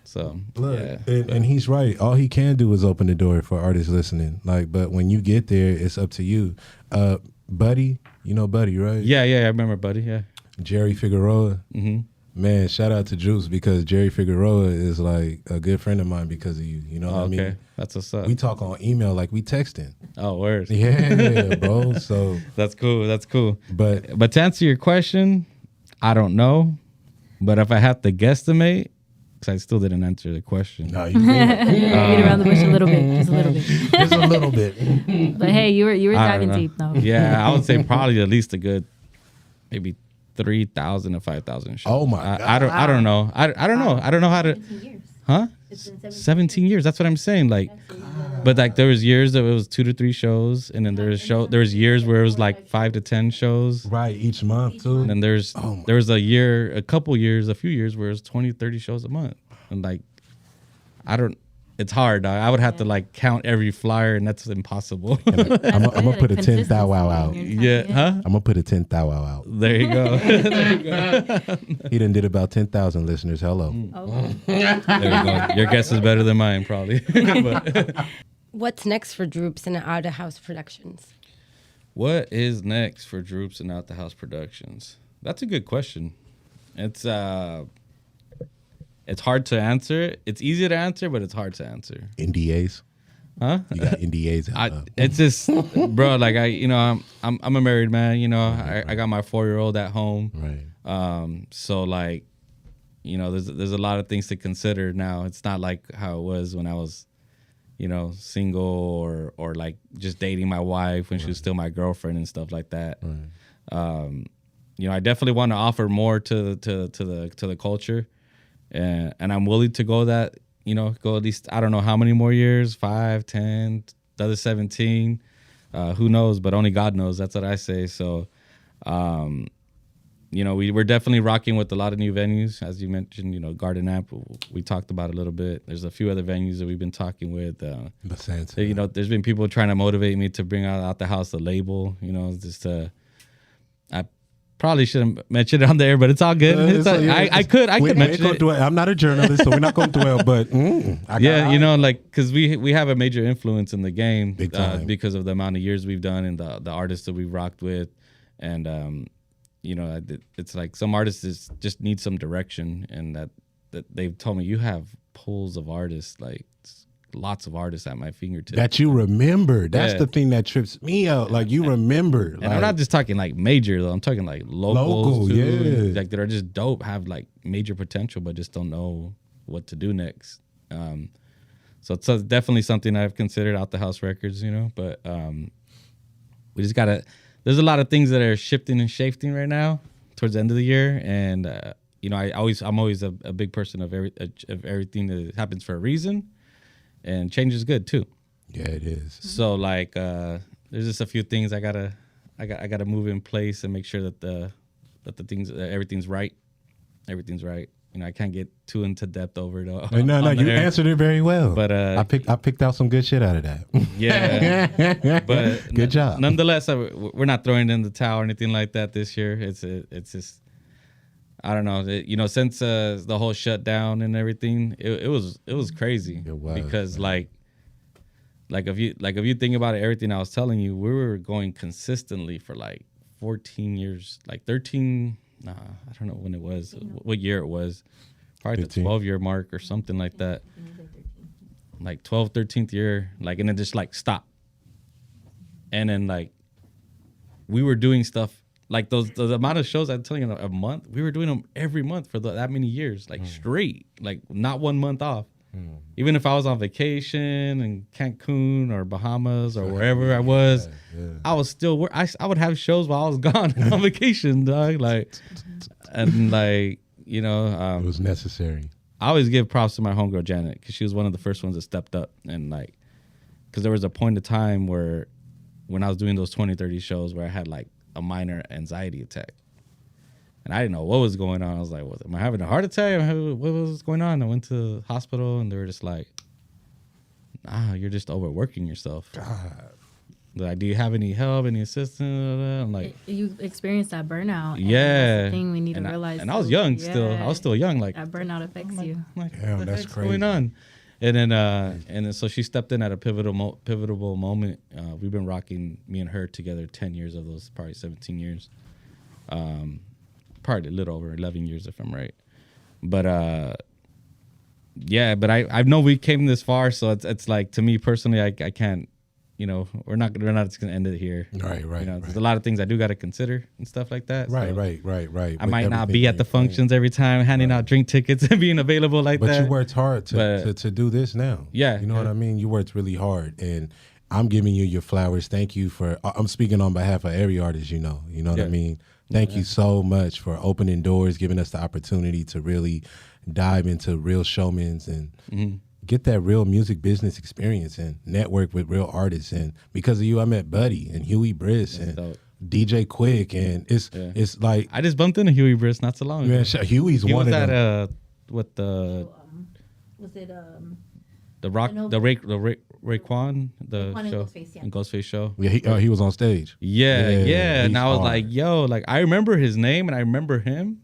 so look, and he's right. All he can do is open the door for artists listening. Like, but when you get there, it's up to you. Buddy, you know Buddy, right? Yeah, I remember Buddy. Yeah, Jerry Figueroa. Mm-hmm. Man, shout out to Droops because Jerry Figueroa is like a good friend of mine because of you. You know what I mean? That's what's up. We talk on email like we texting. Oh, word. Yeah, bro. So that's cool. That's cool. But to answer your question, I don't know. But if I have to guesstimate, because I still didn't answer the question. No, you didn't. Beat around the bush a little bit, just a little bit. Just a little bit. But hey, you were diving deep though. Yeah, I would say probably at least a good, maybe 3,000 to 5,000 shows. Oh my God. I don't know. I don't know. I don't know how to. 17 years. Huh? It's been 17 years. That's what I'm saying. Like, but like there was years that it was 2 to 3 shows, and then there was years where it was like 5 to 10 shows. Right, each month too. And then there was a few years where it was 20, 30 shows a month. And like, it's hard. I would have to like count every flyer, and that's impossible. I'm gonna put a 10th thou wow out. Yeah, huh? I'm gonna put a 10th thou wow out. There you go. There you go. He done did about 10,000 listeners. Hello. There you go. Your guess is better than mine, probably. What's next for Droops and Out of House Productions? What is next for Droops and Out the House Productions? That's a good question. It's hard to answer. It's easy to answer, but it's hard to answer. NDAs. Huh? You got NDAs. It's just, bro. Like I'm a married man. You know, I got my 4-year-old at home. Right. So like, you know, there's a lot of things to consider now. It's not like how it was when I was, you know, single or like just dating my wife when she was still my girlfriend and stuff like that. Right. You know, I definitely want to offer more to the culture. And I'm willing to go that, you know, go at least, I don't know how many more years, 5, 10, the other 17. Who knows? But only God knows. That's what I say. So, you know, we're definitely rocking with a lot of new venues. As you mentioned, you know, Garden Amp, we talked about a little bit. There's a few other venues that we've been talking with. You know, there's been people trying to motivate me to bring out the house, the label, you know, just I probably shouldn't mention it on there, but it's all good. I could mention it. I'm not a journalist, so we're not going to dwell. But you know, like because we have a major influence in the game Big time. because of the amount of years we've done and the artists that we've rocked with, and you know, it's like some artists just need some direction, and that they've told me you have pools of artists, like lots of artists at my fingertips that you remember. That's the thing that trips me out. Like you remember. And I'm not just talking like major though. I'm talking like local too. Yeah. Like that are just dope, have like major potential, but just don't know what to do next. So it's definitely something I've considered Out the House Records, you know. But we just gotta. There's a lot of things that are shifting and shifting right now towards the end of the year, and you know, I'm always a big person of everything that happens for a reason. And change is good too. Yeah, it is. So like, there's just a few things I gotta move in place and make sure that everything's right. Everything's right. You know, I can't get too into depth over it. No, you answered it very well. But I picked out some good shit out of that. Yeah. But good job. Nonetheless, we're not throwing in the towel or anything like that this year. It's just. I don't know. You know, since the whole shutdown and everything, it was crazy. It was, because man. like if you think about it, everything I was telling you, we were going consistently for like 14 years, like 13. I don't know when it was, what year it was. Probably 15. The 12-year mark or something like that. Like 12th, 13th year, like, and then just like stop. And then like we were doing stuff. Like the amount of shows I'm telling you, a month, we were doing them every month for that many years, like straight, like not 1 month off. Even if I was on vacation in Cancun or Bahamas or wherever I was, I was still I would have shows while I was gone on vacation, dog. Like, and like, you know, it was necessary. I always give props to my homegirl Janet because she was one of the first ones that stepped up and like because there was a point of time where when I was doing those 20, 30 shows where I had like a minor anxiety attack. And I didn't know what was going on. I was like, what, am I having a heart attack? What was going on? I went to the hospital and they were just like, nah, you're just overworking yourself. God. Like, do you have any help, any assistance? I'm like, you experienced that burnout. Yeah. That's the thing we need to realize. And I was young still. I was still young. Like, that burnout affects you. Like, damn, that's crazy. What's going on? And then so she stepped in at a pivotal moment. We've been rocking, me and her together 10 years of those, probably 17 years. Probably a little over 11 years if I'm right. But yeah, but I know we came this far, so it's like, to me personally, I can't, you know, we're not just gonna end it here. Right. You know, there's a lot of things I do got to consider and stuff like that. Right. I might not be at the functions every time, handing out drink tickets and being available like that. But you worked hard to do this now. Yeah. You know what I mean? You worked really hard, and I'm giving you your flowers. Thank you for, I'm speaking on behalf of every artist, you know what I mean? Thank you so much for opening doors, giving us the opportunity to really dive into real showmans and get that real music business experience and network with real artists. And because of you, I met Buddy and Huey Briss and dope. DJ Quick, and it's like, I just bumped into Huey Briss not so long ago. Man, Huey's he one was of them. at with the Was it the rock the Raekwon the Raekwon and show Ghostface, yeah. and Ghostface show. Yeah, he was on stage. Yeah. And he's I was hard. like, yo, like I remember his name and I remember him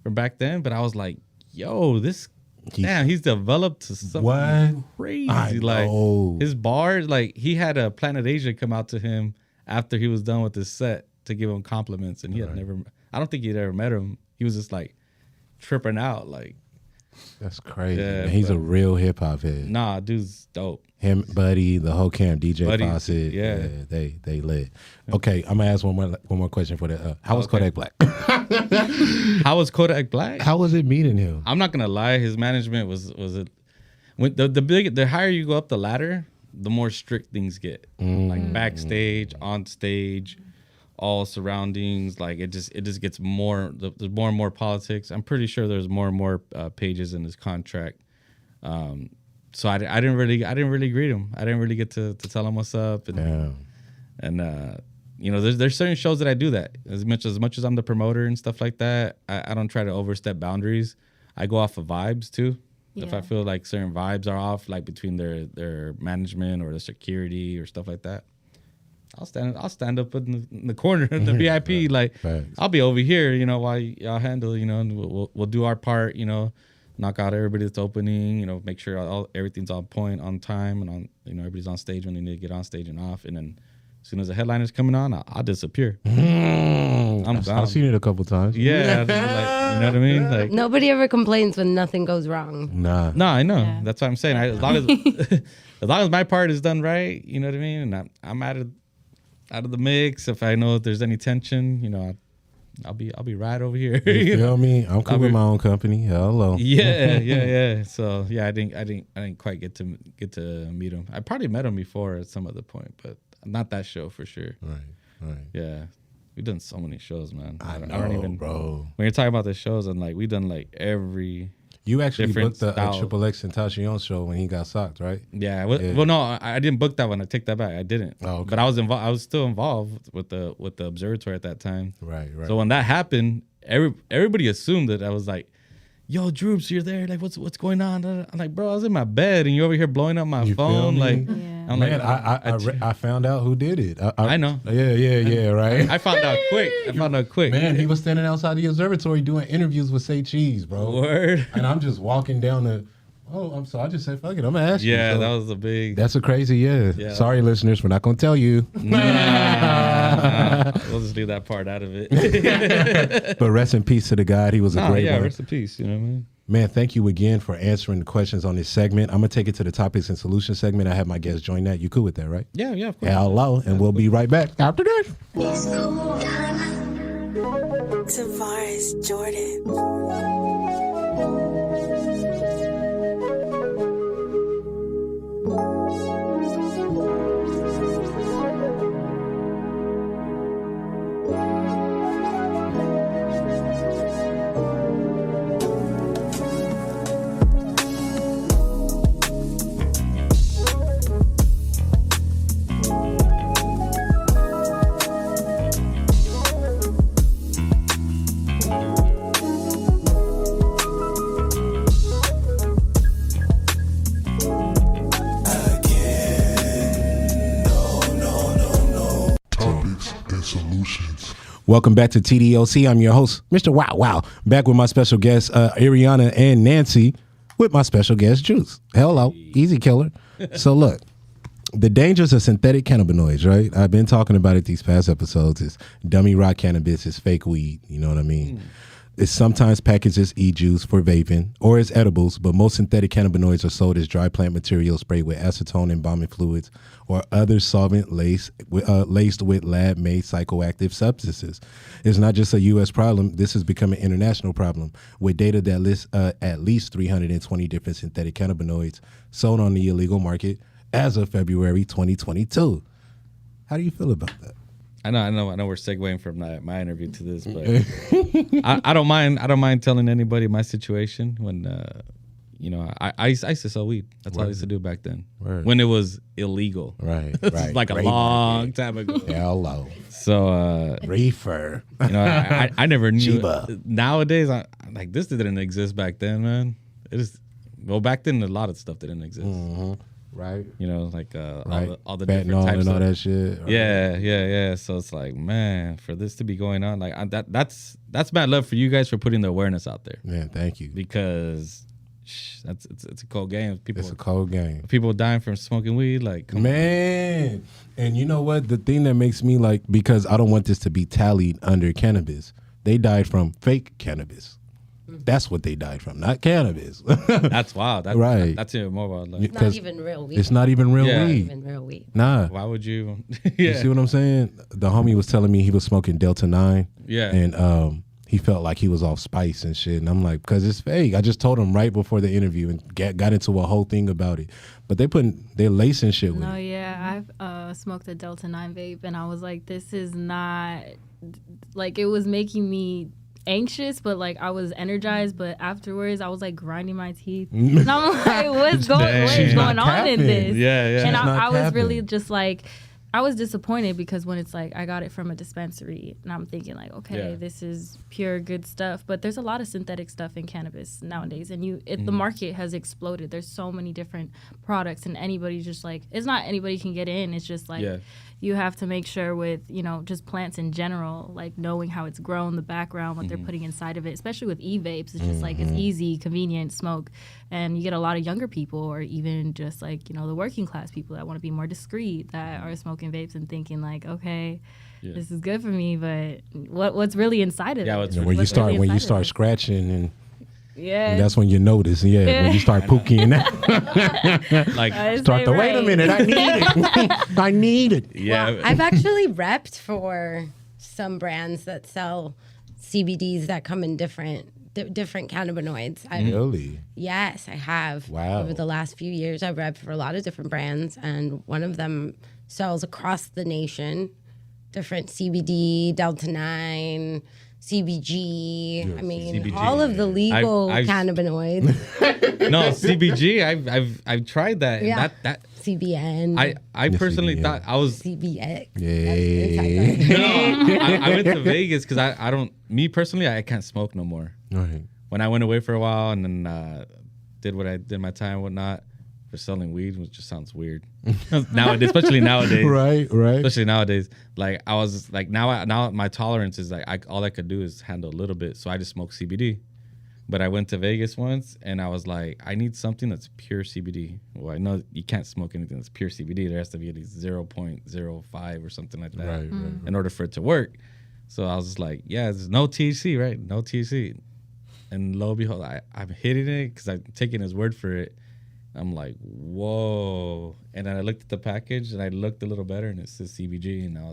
from back then, but I was like, yo, he's developed to something crazy. I know. Like his bars, like he had a Planet Asia come out to him after he was done with his set to give him compliments, and he had never. I don't think he'd ever met him. He was just like tripping out, like. That's crazy. Yeah, man. He's a real hip hop head. Nah, dude's dope. Him, Buddy, the whole camp, DJ Buddy, Fawcett. yeah. They lit. Okay, I'm gonna ask one more question for that. How was Kodak Black? How was Kodak Black? How was it meeting him? I'm not gonna lie, his management was it when the higher you go up the ladder, the more strict things get. Like backstage, on stage, all surroundings. Like it just gets more. There's more and more politics. I'm pretty sure there's more and more pages in his contract. So I didn't really greet him. I didn't really get to tell him what's up. And you know, there's certain shows that I do that. As much as I'm the promoter and stuff like that, I don't try to overstep boundaries. I go off of vibes too. Yeah. If I feel like certain vibes are off, like between their management or the security or stuff like that, I'll stand up in the corner in the VIP. Like I'll be over here, you know, while y'all handle, you know, and we'll do our part, you know, knock out everybody that's opening, you know, make sure everything's on point, on time, and on, you know, everybody's on stage when they need to get on stage and off. And then as soon as the headliner's coming on, I'll disappear. I'm gone. I've seen it a couple times. Yeah, like, you know what I mean? Like Nobody ever complains when nothing goes wrong. Nah, I know. Yeah. That's what I'm saying. As long as my part is done right, you know what I mean, and I'm out of the mix. If I know if there's any tension, you know, I'll be right over here. You feel me? I'm cool with my own company. Hello. Yeah. So yeah, I didn't quite get to meet him. I probably met him before at some other point, but not that show for sure. Right. Yeah, we've done so many shows, man. I don't even, bro. When you're talking about the shows, and like we've done like every. You actually booked the style. Triple X and Tachion show when he got socked, right? Yeah. Well, no, I didn't book that one. I take that back. I didn't. Oh, okay. But I was involved. I was still involved with the observatory at that time. Right. So when that happened, everybody assumed that I was like, "Yo, Droops, you're there. Like, what's going on?" I'm like, "Bro, I was in my bed, and you're over here blowing up my phone." Like, I'm man, like, I found out who did it. I know. Yeah, right. I found out quick. Man, he was standing outside the observatory doing interviews with Say Cheese, bro. Word. And I'm just walking down the. Oh, I'm sorry. I just said, fuck it. I'm gonna ask you. Yeah, So that was a big. That's a crazy. Yeah. Sorry, listeners, we're not gonna tell you. Nah. We'll just leave that part out of it. But rest in peace to the guy. He was a great one. Rest in peace. You know what I mean? Man, thank you again for answering the questions on this segment. I'm going to take it to the topics and solutions segment. I have my guests join that. You cool with that, right? Yeah, of course. Hello, and we'll be right back after this. It's cool time. Tavares Jordan. Welcome back to TDOC. I'm your host, Mr. Wow Wow. Back with my special guests, Ariana and Nancy, with my special guest, Juice. Hello, easy killer. So look, the dangers of synthetic cannabinoids, right? I've been talking about it these past episodes. It's dummy rock cannabis, it's fake weed, you know what I mean? It's sometimes packaged as e-juice for vaping or as edibles, but most synthetic cannabinoids are sold as dry plant material sprayed with acetone, embalming fluids, or other solvent laced with lab-made psychoactive substances. It's not just a U.S. problem. This has become an international problem with data that lists at least 320 different synthetic cannabinoids sold on the illegal market as of February 2022. How do you feel about that? I know. We're segueing from my interview to this, but I don't mind. I don't mind telling anybody my situation when, I used to sell weed. That's all I used to do back then. Word. When it was illegal. Right. Like a long time ago. Hello. So reefer. I never knew. Chiba. Nowadays, like this didn't exist back then, man. Back then a lot of stuff didn't exist. Mm-hmm. Right. Like right. all the Fentanyl different types and all of that shit. Right. Yeah. So it's like, man, for this to be going on, like that's mad love for you guys for putting the awareness out there. Yeah, thank you. Because it's a cold game. It's a cold game. People dying from smoking weed, like man. And you know what? The thing that makes me because I don't want this to be tallied under cannabis. They died from fake cannabis. That's what they died from, not cannabis. That's wild. Right. That's even more wild. It's not even real weed. It's not even real Not weed. even real weed. Nah. Why would you? You see what I'm saying? The homie was telling me he was smoking Delta 9. Yeah. And he felt like he was off spice and shit. And I'm like, because it's fake. I just told him right before the interview and got into a whole thing about it. But they're lacing shit with it. Yeah. I've smoked a Delta 9 vape, and I was like, this is not, like, it was making me anxious, but like I was energized, but afterwards I was like grinding my teeth, and I'm like, what's going on in this? Yeah. And I was really just like, I was disappointed because when it's like I got it from a dispensary, and I'm thinking like, okay, this is pure good stuff, but there's a lot of synthetic stuff in cannabis nowadays, and the market has exploded. There's so many different products, and anybody just like, it's not anybody can get in. It's just like you have to make sure with just plants in general, like knowing how it's grown, the background, what they're putting inside of it, especially with e-vapes. It's just like it's easy, convenient smoke, and you get a lot of younger people, or even just like the working class people that want to be more discreet, that are smoking vapes and thinking like, okay, this is good for me, but what's really inside of it? When you start scratching and Yeah. And that's when you notice, when you start pooking. Like, start to, wait a minute, I need it. I need it. Yeah. Well, I've actually repped for some brands that sell CBDs that come in different cannabinoids. Really? Yes, I have. Wow. Over the last few years, I've repped for a lot of different brands, and one of them sells across the nation, different CBD, Delta 9, CBG. Yes, I mean, CBG, all of the legal I've cannabinoids. No, CBG. I've tried that. And Yeah. that CBN. I personally CBN. thought I was. CBX. Yeah. No, I went to Vegas because I don't. Me personally, I can't smoke no more. Right. When I went away for a while and then did what I did my time and whatnot for selling weed, which just sounds weird nowadays, especially nowadays. Right. Especially nowadays, like I was like now my tolerance is like all I could do is handle a little bit, so I just smoke CBD. But I went to Vegas once and I was like, I need something that's pure CBD. Well, I know you can't smoke anything that's pure CBD. There has to be at least 0.05 or something like that Right. in order for it to work. So I was just like, yeah, there's no THC, right? No THC. And lo and behold, I'm hitting it because I'm taking his word for it. I'm like, whoa. And then I looked at the package and I looked a little better and it says CBG. And I was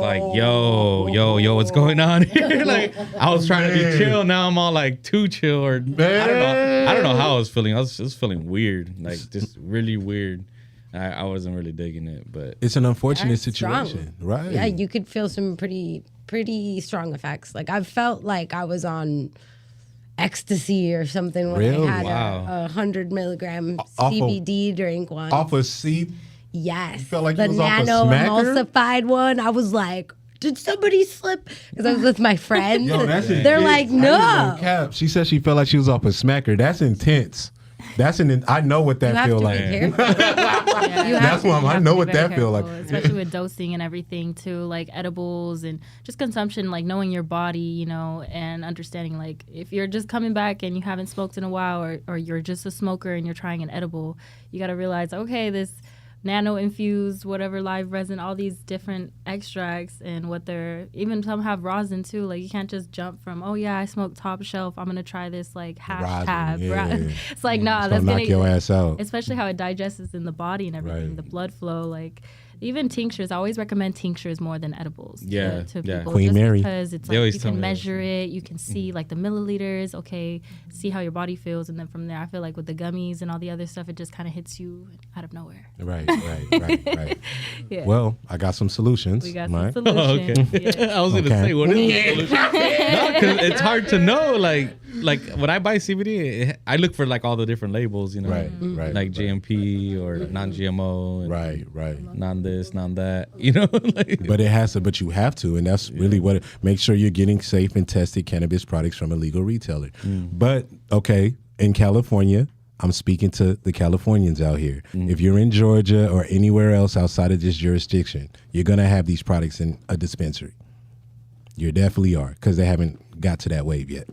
like, yo, what's going on here? Like, I was trying to be chill. Now I'm all like too chill. Or I don't know how I was feeling. I was just feeling weird, like just really weird. I wasn't really digging it, but it's an unfortunate That's situation, strong. right? Yeah, you could feel some pretty strong effects. Like I felt like I was on ecstasy or something when Really? I had Wow. a 100 milligram Off of- CBD drink once. Off a seat. Yes. You felt like the you was off a nano smacker? emulsified one. I was like, did somebody slip? Because I was with my friends. Yo, that's They're intense. like, I didn't know no. Cap. She said she felt like she was off a smacker. That's intense. I know what that feel like. That's why I know what that feel like. Especially with dosing and everything too, like edibles and just consumption, like knowing your body, you know, and understanding like if you're just coming back and you haven't smoked in a while, or you're just a smoker and you're trying an edible, you got to realize, okay, this nano infused whatever live resin, all these different extracts, and what they're, even some have rosin too. Like you can't just jump from, oh yeah, I smoke top shelf, I'm gonna try this like hash tab. It's like, nah, that's gonna knock your ass out. Especially how it digests in the body and everything, the blood flow. Like even tinctures, I always recommend tinctures more than edibles to people. Queen just Mary, because it's like you can measure it, you can see like the milliliters, see how your body feels, and then from there I feel like with the gummies and all the other stuff, it just kind of hits you out of nowhere. Right. Yeah. Well, I got some solutions. We got some solutions. I was gonna say, what is the solution? No, 'cause it's hard to know. Like when I buy CBD, I look for like all the different labels, you know, like GMP or non-GMO, and non-this, non-that, you know. But it has to. But you have to, and that's really what. Make sure you're getting safe and tested cannabis products from a legal retailer. But in California, I'm speaking to the Californians out here. If you're in Georgia or anywhere else outside of this jurisdiction, you're gonna have these products in a dispensary. You definitely are, because they haven't got to that wave yet.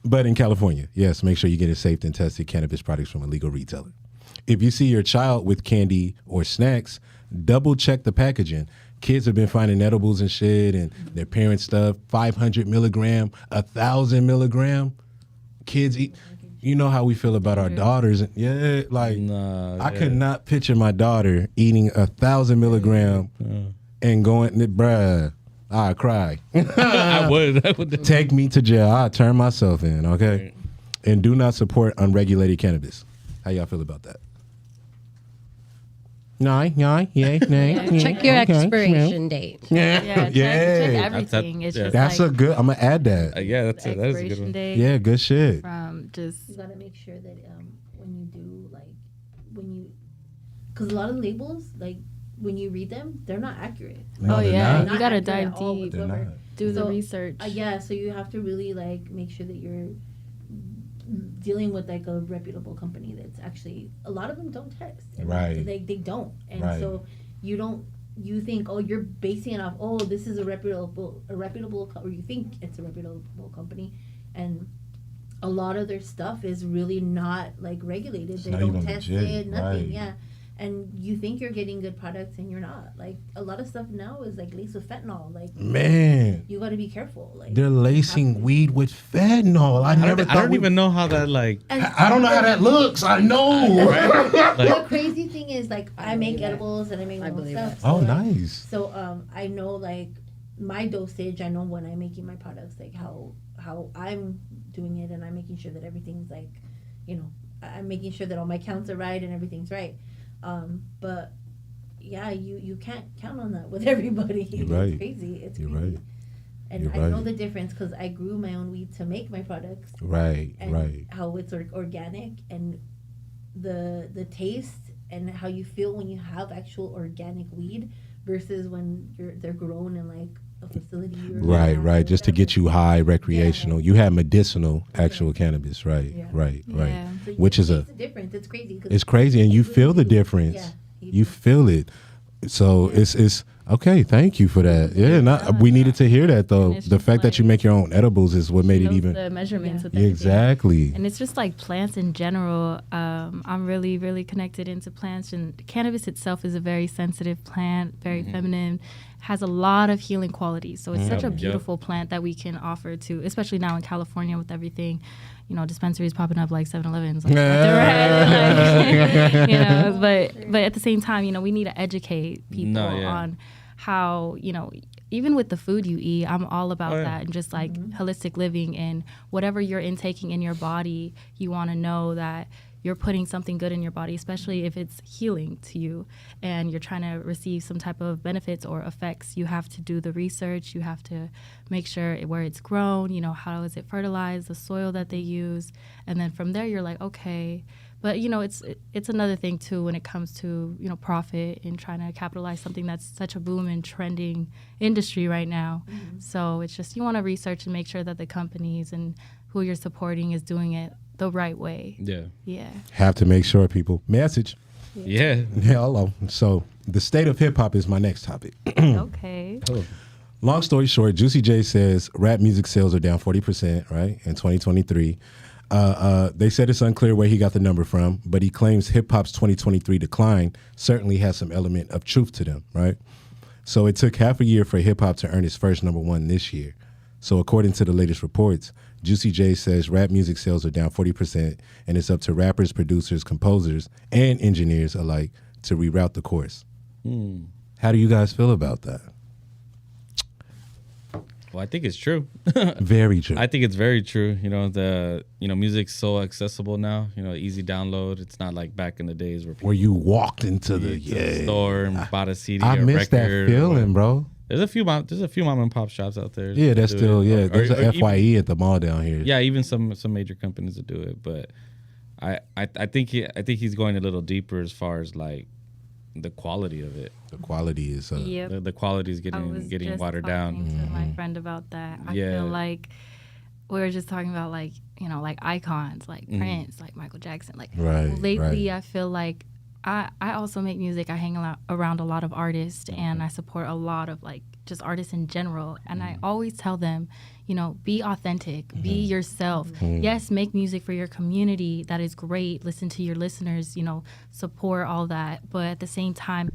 But in California, yes, make sure you get safe and tested cannabis products from a legal retailer. If you see your child with candy or snacks, double check the packaging. Kids have been finding edibles and shit and their parents' stuff, 500 milligram, 1,000 milligram. Kids eat. You know how we feel about our daughters. I could not picture my daughter eating 1,000 milligram and going, bruh. I cry. I would. Take me to jail. I'll turn myself in, okay? And do not support unregulated cannabis. How y'all feel about that? Nay. Check your expiration date. Check everything. That's a good. I'm gonna add that. That is a good one. Date yeah, good shit. You gotta make sure that because a lot of labels, like when you read them, they're not accurate. No, not. You gotta dive deep. Do the So, research. So you have to really make sure that you're dealing with like a reputable company that's actually, a lot of them don't test. Right. They don't. And so you think, you're basing it off, this is a reputable, or you think it's a reputable company, and a lot of their stuff is really not regulated. They don't test it, nothing. Yeah. And you think you're getting good products and you're not. Like a lot of stuff now is laced with fentanyl. Man, you got to be careful. They're lacing weed with fentanyl. I don't even know how that I don't know how that looks. I know. The crazy thing is I make edibles and I make my own stuff. So, nice. So I know my dosage. I know when I'm making my products how I'm doing it, and I'm making sure that everything's I'm making sure that all my counts are right and everything's right. But yeah, you can't count on that with everybody. It's crazy. It's crazy. Right. And I know the difference because I grew my own weed to make my products. And how it's organic, and the taste and how you feel when you have actual organic weed versus when they're grown in a facility. Right. Just to get you high, recreational. You have medicinal actual cannabis. Right. So which is the difference. It's crazy. It's crazy, and you feel the difference. Yeah. You feel it. So it's okay. Thank you for that. Yeah, we needed to hear that though. The fact that you make your own edibles is what made it even. The measurements with exactly. And it's just plants in general. I'm really, really connected into plants, and cannabis itself is a very sensitive plant, very feminine, has a lot of healing qualities. So it's such a beautiful plant that we can offer to, especially now in California with everything. Dispensaries popping up like 7-Elevens. But at the same time, we need to educate people on how, even with the food you eat, I'm all about that, and just holistic living, and whatever you're intaking in your body, you want to know that you're putting something good in your body, especially if it's healing to you and you're trying to receive some type of benefits or effects. You have to do the research. You have to make sure where it's grown, how is it fertilized, the soil that they use. And then from there, you're like, okay. But, it's another thing, too, when it comes to, profit and trying to capitalize something that's such a boom and trending industry right now. So it's just you want to research and make sure that the companies and who you're supporting is doing it the right way. Yeah. Yeah. Have to make sure, people. Message. Yeah. Hello. So the state of hip hop is my next topic. Okay. Long story short, Juicy J says rap music sales are down 40%, right, in 2023. They said it's unclear where he got the number from, but he claims hip hop's 2023 decline certainly has some element of truth to them, right? So it took half a year for hip hop to earn its first number one this year. So according to the latest reports, Juicy J says rap music sales are down 40%, and it's up to rappers, producers, composers, and engineers alike to reroute the course. How do you guys feel about that? Well, I think it's true. Very true. I think it's very true. Music's so accessible now. Easy download. It's not like back in the days where you walked into the store and bought a CD I or miss record. that feeling, bro. There's a few mom and pop shops out there. Yeah, that's still it. There's a FYE even, at the mall down here. Yeah, even some major companies that do it. But I think he's going a little deeper as far as like the quality of it. The quality is the quality is getting watered down. I was just talking to my friend about that. I feel like we were just talking about like icons like Prince, like Michael Jackson. Like lately, I feel like I also make music. I hang around a lot of artists, and I support a lot of like just artists in general. And I always tell them, be authentic, be yourself. Yes, make music for your community. That is great. Listen to your listeners, support all that. But at the same time,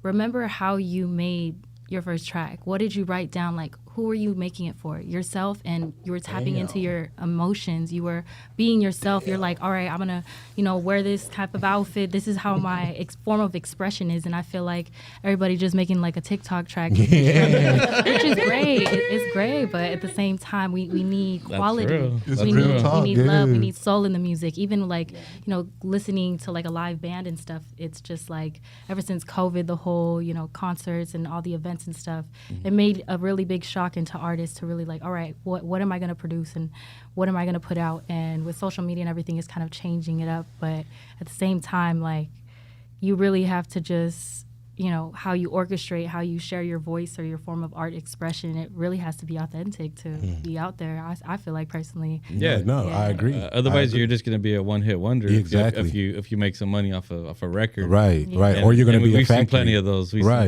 remember how you made your first track. What did you write down? Like, who were you making it for? Yourself, and you were tapping into your emotions. You were being yourself. You're like, all right, I'm going to, wear this type of outfit. This is how my form of expression is. And I feel like everybody just making like a TikTok track, which is great. It's great. But at the same time, we need quality. We need love. We need soul in the music. Even like, listening to like a live band and stuff, it's just like ever since COVID, the whole, concerts and all the events and stuff, it made a really big shock into artists to really like, all right, what am I going to produce and what am I going to put out? And with social media and everything, is kind of changing it up. But at the same time, like, you really have to just, how you orchestrate, how you share your voice or your form of art expression. It really has to be authentic to be out there. I feel like personally. I agree. Otherwise, you're just going to be a one-hit wonder. Exactly. If you make some money off a record. Right. Or you're going to be a factory. We've seen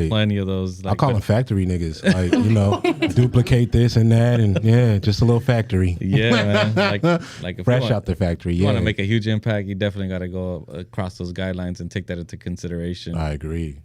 plenty of those. Like, I call them factory niggas. Like, duplicate this and that, and just a little factory. Yeah, man. Like if fresh out the factory. If you want to make a huge impact, you definitely got to go across those guidelines and take that into consideration. I agree.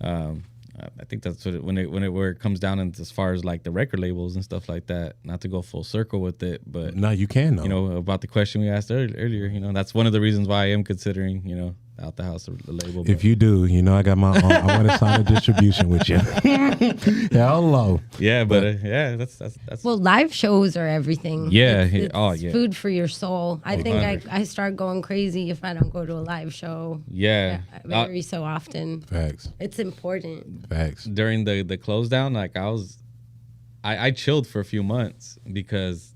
I think that's what where it comes down in, as far as like the record labels and stuff like that. Not to go full circle with it, but no, you can though. About the question we asked earlier. That's one of the reasons why I am considering out the house the label. If you do, I got my own. I want to sign a distribution with you. Hello. Yeah, but that's well, live shows are everything. Yeah. It's food for your soul. I think I start going crazy if I don't go to a live show. Yeah. Every so often. Facts. It's important. Facts. During the close down, like I chilled for a few months because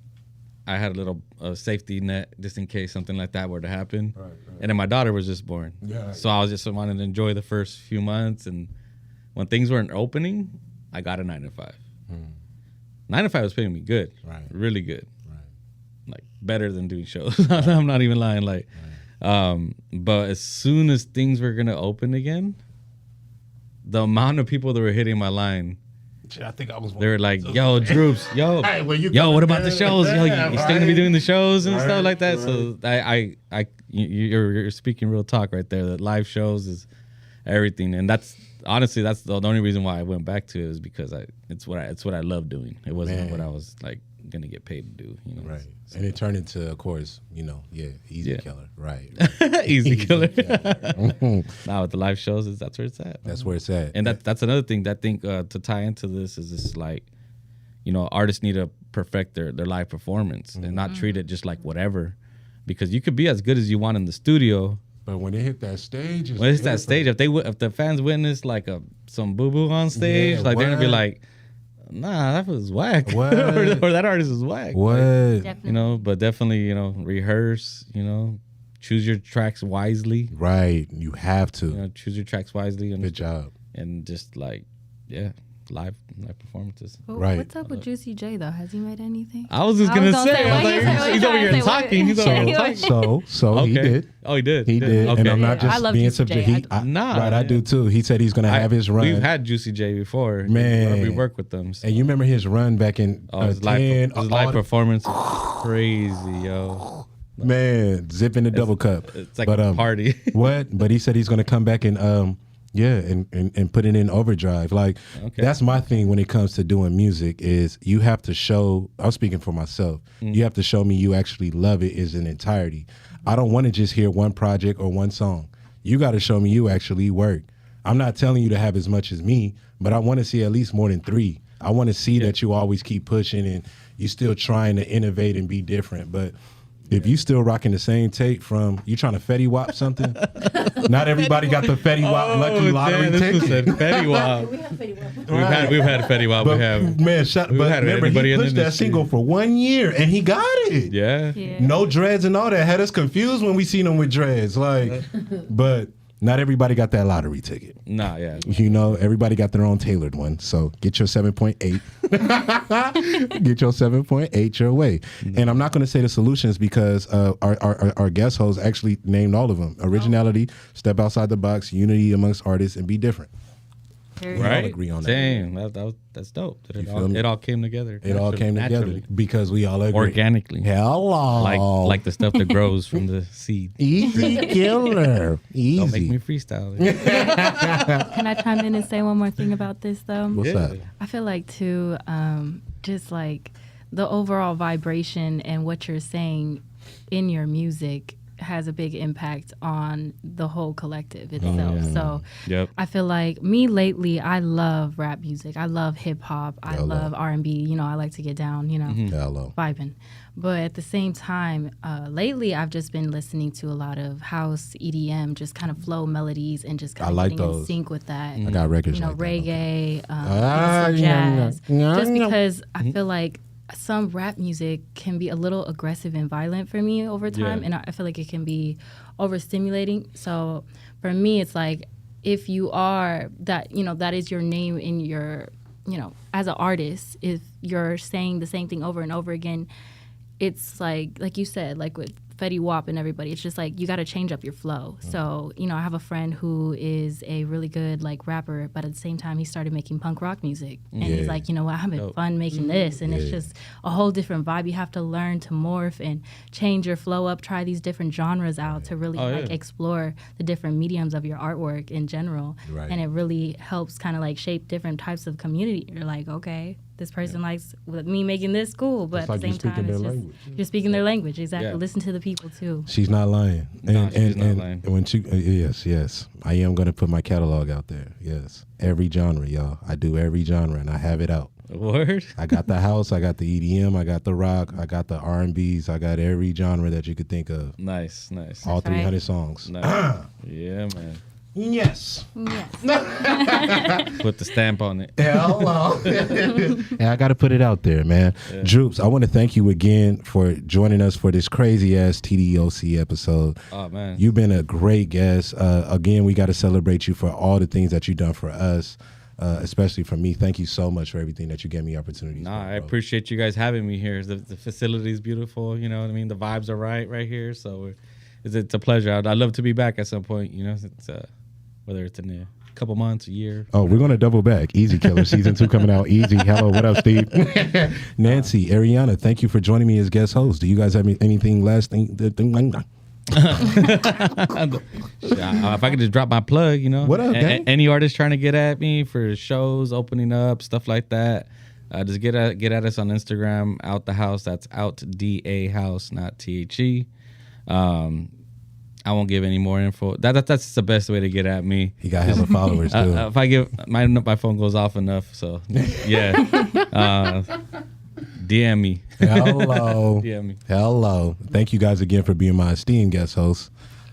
I had a little safety net just in case something like that were to happen. Right. And then my daughter was just born. Yeah. So I was just wanting to enjoy the first few months. And when things weren't opening, I got a 9 to 5. 9 to 5 was paying me good. Right. Really good. Right. Like better than doing shows. I'm not even lying. Like, but as soon as things were going to open again, the amount of people that were hitting my line, I think I was. They were like, "Yo, Droops, yo, what about the shows? Yo, you still gonna be doing the shows and stuff like that?" Right. So you're speaking real talk right there. That live shows is everything, and that's honestly the only reason why I went back to it is because it's what I love doing. It wasn't what I was like gonna get paid to do. Right. So. And it turned into, of course, easy killer. Right. Easy killer. Now with the live shows, that's where it's at. That's where it's at. And that's another thing that I think to tie into this is just like, artists need to perfect their live performance and not treat it just like whatever, because you could be as good as you want in the studio. But when they hit that stage, if the fans witness like some boo boo on stage, they're gonna be like, nah, that was whack. or that artist is whack. What? Definitely. But definitely, rehearse, choose your tracks wisely. Right. You have to. Choose your tracks wisely. And good job. And just like, live performances. Well, Right. What's up with Juicy J though? Has he made anything? I was just gonna say, I was like, he's over here talking. He's over here talking. So he did. Oh, he did. He did. Okay. And I'm not I just love being Juicy J. subject. Right, I do too. He said he's going to have his run. We've had Juicy J before. Man. We work with them. So. And you remember his run back in his live performance was crazy, yo. Man, zipping the double cup. It's like a party. What? But he said he's going to come back and and put it in overdrive. Like that's my thing when it comes to doing music is you have to show. I'm speaking for myself. You have to show me you actually love it as an entirety. I don't want to just hear one project or one song. You got to show me you actually work. I'm not telling you to have as much as me, but I want to see at least more than 3. I want to see that you always keep pushing and you still trying to innovate and be different. But if you still rocking the same tape from, you trying to Fetty Wap something? Not everybody got the Fetty Wap lucky lottery ticket. Fetty Wap. We have Fetty Wap. We've had Fetty Wap. But, we have. Man, remember, he pushed that single for 1 year and he got it. Yeah. No dreads and all that. Had us confused when we seen him with dreads. Like, but not everybody got that lottery ticket. Nah, yeah. You know, everybody got their own tailored one. So get your 7.8. Get your 7.8 your way. And I'm not going to say the solutions because our guest host actually named all of them. Originality, step outside the box, unity amongst artists, and be different. Right. We all agree on that. Dang, that's dope. It all came together. It all came together because we all agree. Organically. Hello. Like the stuff that grows from the seed. Easy killer. Easy. Don't make me freestyle. Can I chime in and say one more thing about this though? What's that? I feel like too, just like the overall vibration and what you're saying in your music has a big impact on the whole collective itself. So I feel like me lately, I love rap music. I love hip hop. I love R&B. You know, I like to get down, you know, vibing. But at the same time, lately I've just been listening to a lot of house, EDM, just kind of flow melodies and just kind of getting in sync with that. I got records, you know, like reggae, some jazz. Just because I feel like some rap music can be a little aggressive and violent for me over time, and I feel like it can be overstimulating. So for me, it's like if you are that, you know, that is your name in your, you know, as an artist, if you're saying the same thing over and over again, it's like you said, like with Fetty Wap and everybody, it's just like you got to change up your flow. So, you know, I have a friend who is a really good like rapper, but at the same time he started making punk rock music, and he's like, you know what, I'm having fun making this, and it's just a whole different vibe. You have to learn to morph and change your flow up, try these different genres out to really explore the different mediums of your artwork in general, and it really helps kind of like shape different types of community. You're like, okay, this person likes me making this, cool, but at the same time, it's just you're speaking their language. Exactly. Listen to the people too. She's not lying. She's not lying. When she, yes, I am going to put my catalog out there. Yes, every genre, y'all. I do every genre, and I have it out. Word. I got the house, I got the EDM, I got the rock, I got the R&Bs, I got every genre that you could think of. Nice. All 300 songs. Nice. Yeah, man. Yes. Put the stamp on it. Hello. And I got to put it out there, man. Droops, I want to thank you again for joining us for this crazy ass TDOC episode. Oh, man. You've been a great guest. Again, we got to celebrate you for all the things that you've done for us, especially for me. Thank you so much for everything that you gave me opportunities. I appreciate you guys having me here. The facility is beautiful. You know what I mean? The vibes are right here. So it's a pleasure. I'd love to be back at some point. You know, it's whether it's in a couple months, a year. Oh, we're going to double back. Easy Killer Season 2 coming out. Easy. Hello, what up, Steve? Nancy, Ariana, thank you for joining me as guest host. Do you guys have anything last thing? If I could just drop my plug, you know. What up, gang? Any artist trying to get at me for shows, opening up, stuff like that, just get at us on Instagram, Out the House. That's Out DA House, not THE. I won't give any more info. That's the best way to get at me. You got hella followers too. If I give my phone goes off enough, so yeah. DM me. Hello. DM me. Hello. Thank you guys again for being my esteemed guest host.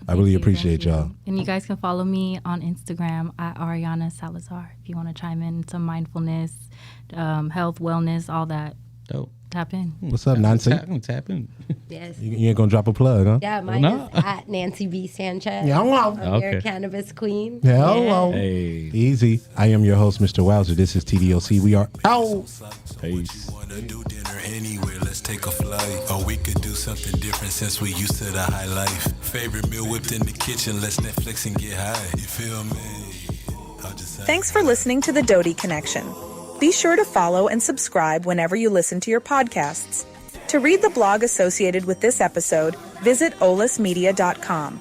I really appreciate y'all. And you guys can follow me on Instagram at Ariana Salazar if you want to chime in some mindfulness, health, wellness, all that. Dope. Tap in. What's up, Nancy? Tap in. Yes. You ain't gonna drop a plug, huh? Yeah, mine no. is at Nancy B. Sanchez. Yeah, I'm Okay. your cannabis queen. Hello. Hey. Easy. I am your host, Mr. Wowzer. This is TDOC. We are out. Peace. Wanna do dinner anywhere, let's take a flight. Or we could do something different since we used to the high life. Favorite meal whipped in the kitchen, let's Netflix and get high. You feel me? Thanks for listening to the Dodi Connection. Be sure to follow and subscribe whenever you listen to your podcasts. To read the blog associated with this episode, visit olismedia.com.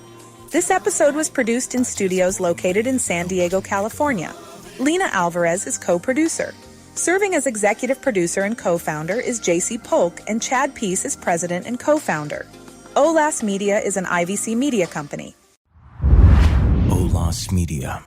This episode was produced in studios located in San Diego, California. Lena Alvarez is co-producer. Serving as executive producer and co-founder is JC Polk, and Chad Peace is president and co-founder. Olas Media is an IVC media company. Olas Media.